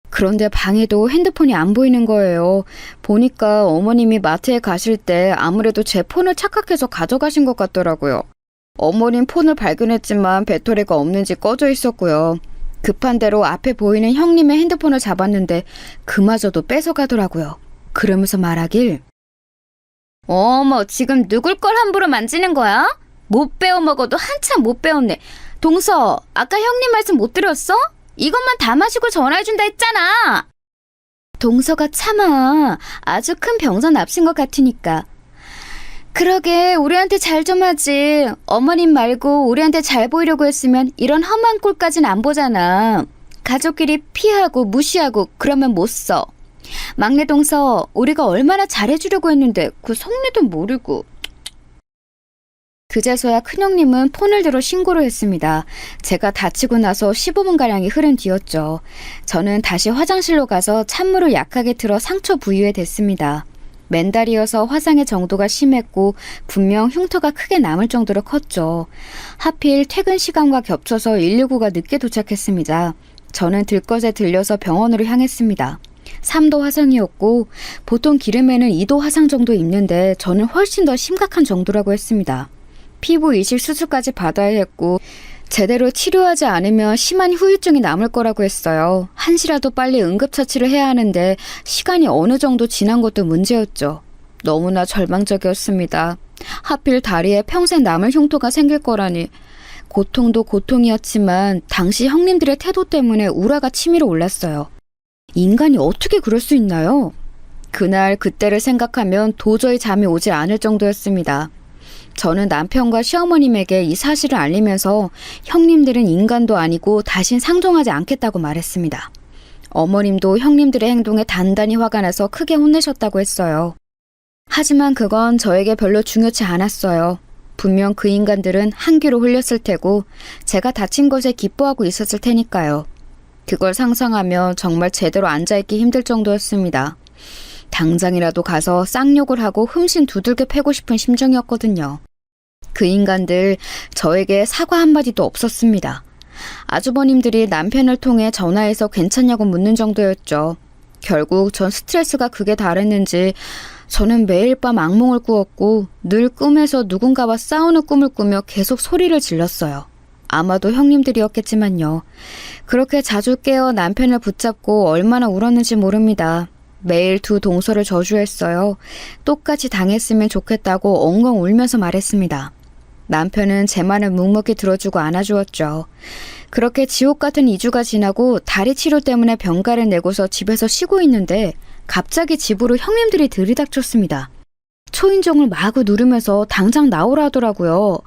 Speaker 2: 그런데 방에도 핸드폰이 안 보이는 거예요. 보니까 어머님이 마트에 가실 때 아무래도 제 폰을 착각해서 가져가신 것 같더라고요. 어머님 폰을 발견했지만 배터리가 없는지 꺼져 있었고요. 급한 대로 앞에 보이는 형님의 핸드폰을 잡았는데 그마저도 뺏어가더라고요. 그러면서 말하길 어머, 지금 누굴 걸 함부로 만지는 거야? 못 배워 먹어도 한참 못 배웠네. 동서, 아까 형님 말씀 못 들었어? 이것만 다 마시고 전화해준다 했잖아. 동서가 참아. 아주 큰 병선 앞신 것 같으니까. 그러게 우리한테 잘 좀 하지. 어머님 말고 우리한테 잘 보이려고 했으면 이런 험한 꼴까진 안 보잖아. 가족끼리 피하고 무시하고 그러면 못 써. 막내 동서, 우리가 얼마나 잘해주려고 했는데 그 속내도 모르고. 그제서야 큰형님은 폰을 들어 신고를 했습니다. 제가 다치고 나서 15분가량이 흐른 뒤였죠. 저는 다시 화장실로 가서 찬물을 약하게 틀어 상처 부위에 댔습니다. 맨달이어서 화상의 정도가 심했고 분명 흉터가 크게 남을 정도로 컸죠. 하필 퇴근 시간과 겹쳐서 119가 늦게 도착했습니다. 저는 들것에 들려서 병원으로 향했습니다. 3도 화상이었고 보통 기름에는 2도 화상 정도 있는데 저는 훨씬 더 심각한 정도라고 했습니다. 피부 이식 수술까지 받아야 했고 제대로 치료하지 않으면 심한 후유증이 남을 거라고 했어요. 한시라도 빨리 응급처치를 해야 하는데 시간이 어느 정도 지난 것도 문제였죠. 너무나 절망적이었습니다. 하필 다리에 평생 남을 흉터가 생길 거라니. 고통도 고통이었지만 당시 형님들의 태도 때문에 우라가 치밀어 올랐어요. 인간이 어떻게 그럴 수 있나요? 그날 그때를 생각하면 도저히 잠이 오지 않을 정도였습니다. 저는 남편과 시어머님에게 이 사실을 알리면서 형님들은 인간도 아니고 다신 상종하지 않겠다고 말했습니다. 어머님도 형님들의 행동에 단단히 화가 나서 크게 혼내셨다고 했어요. 하지만 그건 저에게 별로 중요치 않았어요. 분명 그 인간들은 한귀로 흘렸을 테고 제가 다친 것에 기뻐하고 있었을 테니까요. 그걸 상상하며 정말 제대로 앉아있기 힘들 정도였습니다. 당장이라도 가서 쌍욕을 하고 흠씬 두들겨 패고 싶은 심정이었거든요. 그 인간들 저에게 사과 한마디도 없었습니다. 아주버님들이 남편을 통해 전화해서 괜찮냐고 묻는 정도였죠. 결국 전 스트레스가 극에 달했는지 저는 매일 밤 악몽을 꾸었고 늘 꿈에서 누군가와 싸우는 꿈을 꾸며 계속 소리를 질렀어요. 아마도 형님들이었겠지만요. 그렇게 자주 깨어 남편을 붙잡고 얼마나 울었는지 모릅니다. 매일 두 동서를 저주했어요. 똑같이 당했으면 좋겠다고 엉엉 울면서 말했습니다. 남편은 제 말을 묵묵히 들어주고 안아주었죠. 그렇게 지옥 같은 2주가 지나고 다리 치료 때문에 병가를 내고서 집에서 쉬고 있는데 갑자기 집으로 형님들이 들이닥쳤습니다. 초인종을 마구 누르면서 당장 나오라 하더라고요.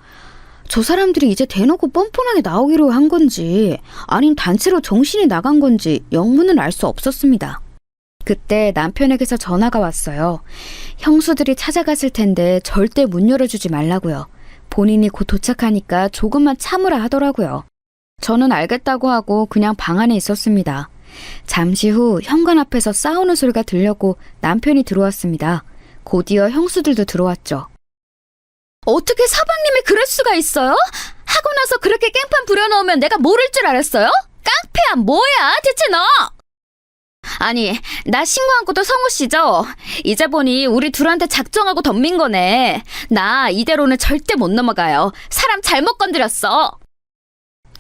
Speaker 2: 저 사람들이 이제 대놓고 뻔뻔하게 나오기로 한 건지 아님 단체로 정신이 나간 건지 영문은 알 수 없었습니다. 그때 남편에게서 전화가 왔어요. 형수들이 찾아갔을 텐데 절대 문 열어주지 말라고요. 본인이 곧 도착하니까 조금만 참으라 하더라고요. 저는 알겠다고 하고 그냥 방 안에 있었습니다. 잠시 후 현관 앞에서 싸우는 소리가 들렸고 남편이 들어왔습니다. 곧이어 형수들도 들어왔죠. 어떻게 사방님이 그럴 수가 있어요? 하고 나서 그렇게 깽판 부려놓으면 내가 모를 줄 알았어요? 깡패야 뭐야 대체 너? 아니 나 신고한 것도 성우 씨죠? 이제 보니 우리 둘한테 작정하고 덤빈 거네. 나 이대로는 절대 못 넘어가요. 사람 잘못 건드렸어.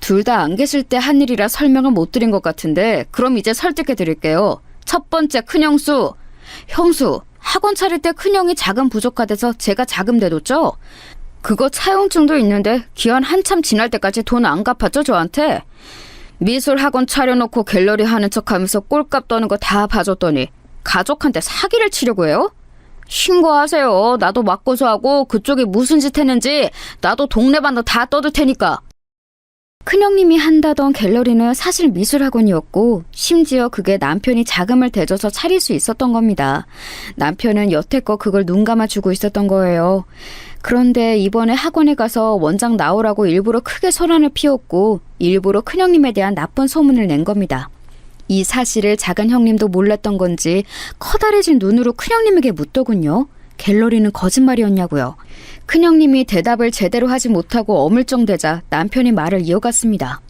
Speaker 2: 둘 다 안 계실 때 한 일이라 설명을 못 드린 것 같은데 그럼 이제 설득해 드릴게요. 첫 번째 큰형수. 형수 학원 차릴 때 큰형이 자금 부족하대서 제가 자금 내뒀죠? 그거 차용증도 있는데 기한 한참 지날 때까지 돈 안 갚았죠 저한테? 미술 학원 차려놓고 갤러리 하는 척하면서 꼴값 떠는 거 다 봐줬더니 가족한테 사기를 치려고 해요? 신고하세요. 나도 맞고소하고 그쪽이 무슨 짓 했는지 나도 동네반도 다 떠들 테니까. 큰형님이 한다던 갤러리는 사실 미술학원이었고 심지어 그게 남편이 자금을 대줘서 차릴 수 있었던 겁니다. 남편은 여태껏 그걸 눈 감아주고 있었던 거예요. 그런데 이번에 학원에 가서 원장 나오라고 일부러 크게 소란을 피웠고 일부러 큰형님에 대한 나쁜 소문을 낸 겁니다. 이 사실을 작은 형님도 몰랐던 건지 커다래진 눈으로 큰형님에게 묻더군요. 갤러리는 거짓말이었냐고요. 큰형님이 대답을 제대로 하지 못하고 어물쩡대자 남편이 말을 이어갔습니다.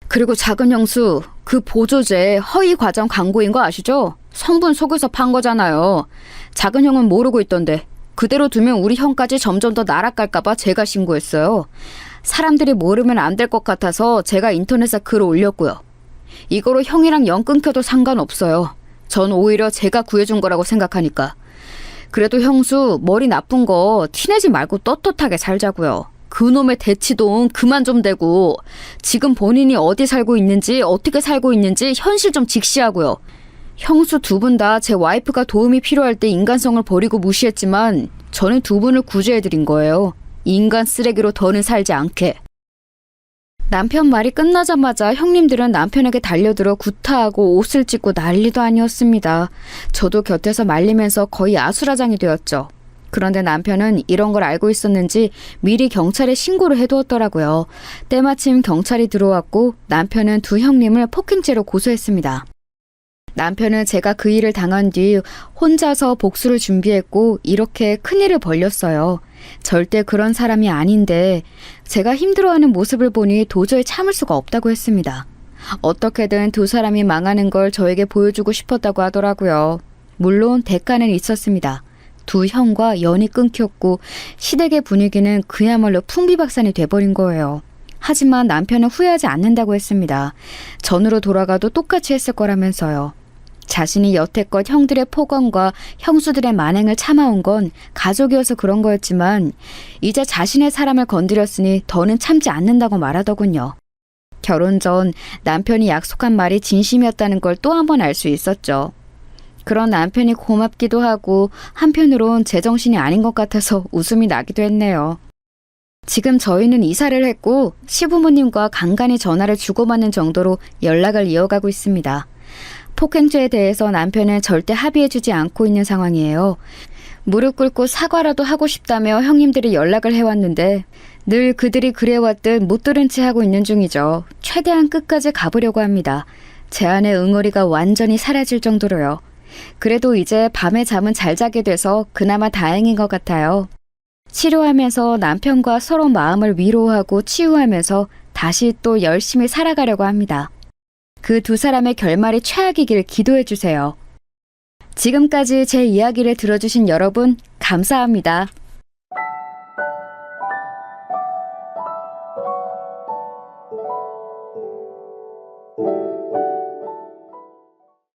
Speaker 2: 그리고 작은 형수, 그 보조제 허위 과정 광고인 거 아시죠? 성분 속여서 판 거잖아요. 작은 형은 모르고 있던데 그대로 두면 우리 형까지 점점 더 날아갈까봐 제가 신고했어요. 사람들이 모르면 안 될 것 같아서 제가 인터넷에 글을 올렸고요. 이거로 형이랑 연 끊겨도 상관없어요. 전 오히려 제가 구해준 거라고 생각하니까. 그래도 형수 머리 나쁜 거 티내지 말고 떳떳하게 살자고요. 그놈의 대치동 그만 좀 대고 지금 본인이 어디 살고 있는지 어떻게 살고 있는지 현실 좀 직시하고요. 형수 두 분 다 제 와이프가 도움이 필요할 때 인간성을 버리고 무시했지만 저는 두 분을 구제해드린 거예요. 인간 쓰레기로 더는 살지 않게. 남편 말이 끝나자마자 형님들은 남편에게 달려들어 구타하고 옷을 찢고 난리도 아니었습니다. 저도 곁에서 말리면서 거의 아수라장이 되었죠. 그런데 남편은 이런 걸 알고 있었는지 미리 경찰에 신고를 해두었더라고요. 때마침 경찰이 들어왔고 남편은 두 형님을 폭행죄로 고소했습니다. 남편은 제가 그 일을 당한 뒤 혼자서 복수를 준비했고 이렇게 큰일을 벌렸어요. 절대 그런 사람이 아닌데 제가 힘들어하는 모습을 보니 도저히 참을 수가 없다고 했습니다. 어떻게든 두 사람이 망하는 걸 저에게 보여주고 싶었다고 하더라고요. 물론 대가는 있었습니다. 두 형과 연이 끊겼고 시댁의 분위기는 그야말로 풍비박산이 돼버린 거예요. 하지만 남편은 후회하지 않는다고 했습니다. 전으로 돌아가도 똑같이 했을 거라면서요. 자신이 여태껏 형들의 폭언과 형수들의 만행을 참아온 건 가족이어서 그런 거였지만 이제 자신의 사람을 건드렸으니 더는 참지 않는다고 말하더군요. 결혼 전 남편이 약속한 말이 진심이었다는 걸 또 한 번 알 수 있었죠. 그런 남편이 고맙기도 하고 한편으론 제정신이 아닌 것 같아서 웃음이 나기도 했네요. 지금 저희는 이사를 했고 시부모님과 간간히 전화를 주고받는 정도로 연락을 이어가고 있습니다. 폭행죄에 대해서 남편은 절대 합의해주지 않고 있는 상황이에요. 무릎 꿇고 사과라도 하고 싶다며 형님들이 연락을 해왔는데 늘 그들이 그래왔듯 못 들은 채 하고 있는 중이죠. 최대한 끝까지 가보려고 합니다. 제 안의 응어리가 완전히 사라질 정도로요. 그래도 이제 밤에 잠은 잘 자게 돼서 그나마 다행인 것 같아요. 치료하면서 남편과 서로 마음을 위로하고 치유하면서 다시 또 열심히 살아가려고 합니다. 그 두 사람의 결말이 최악이길 기도해 주세요. 지금까지 제 이야기를 들어주신 여러분, 감사합니다.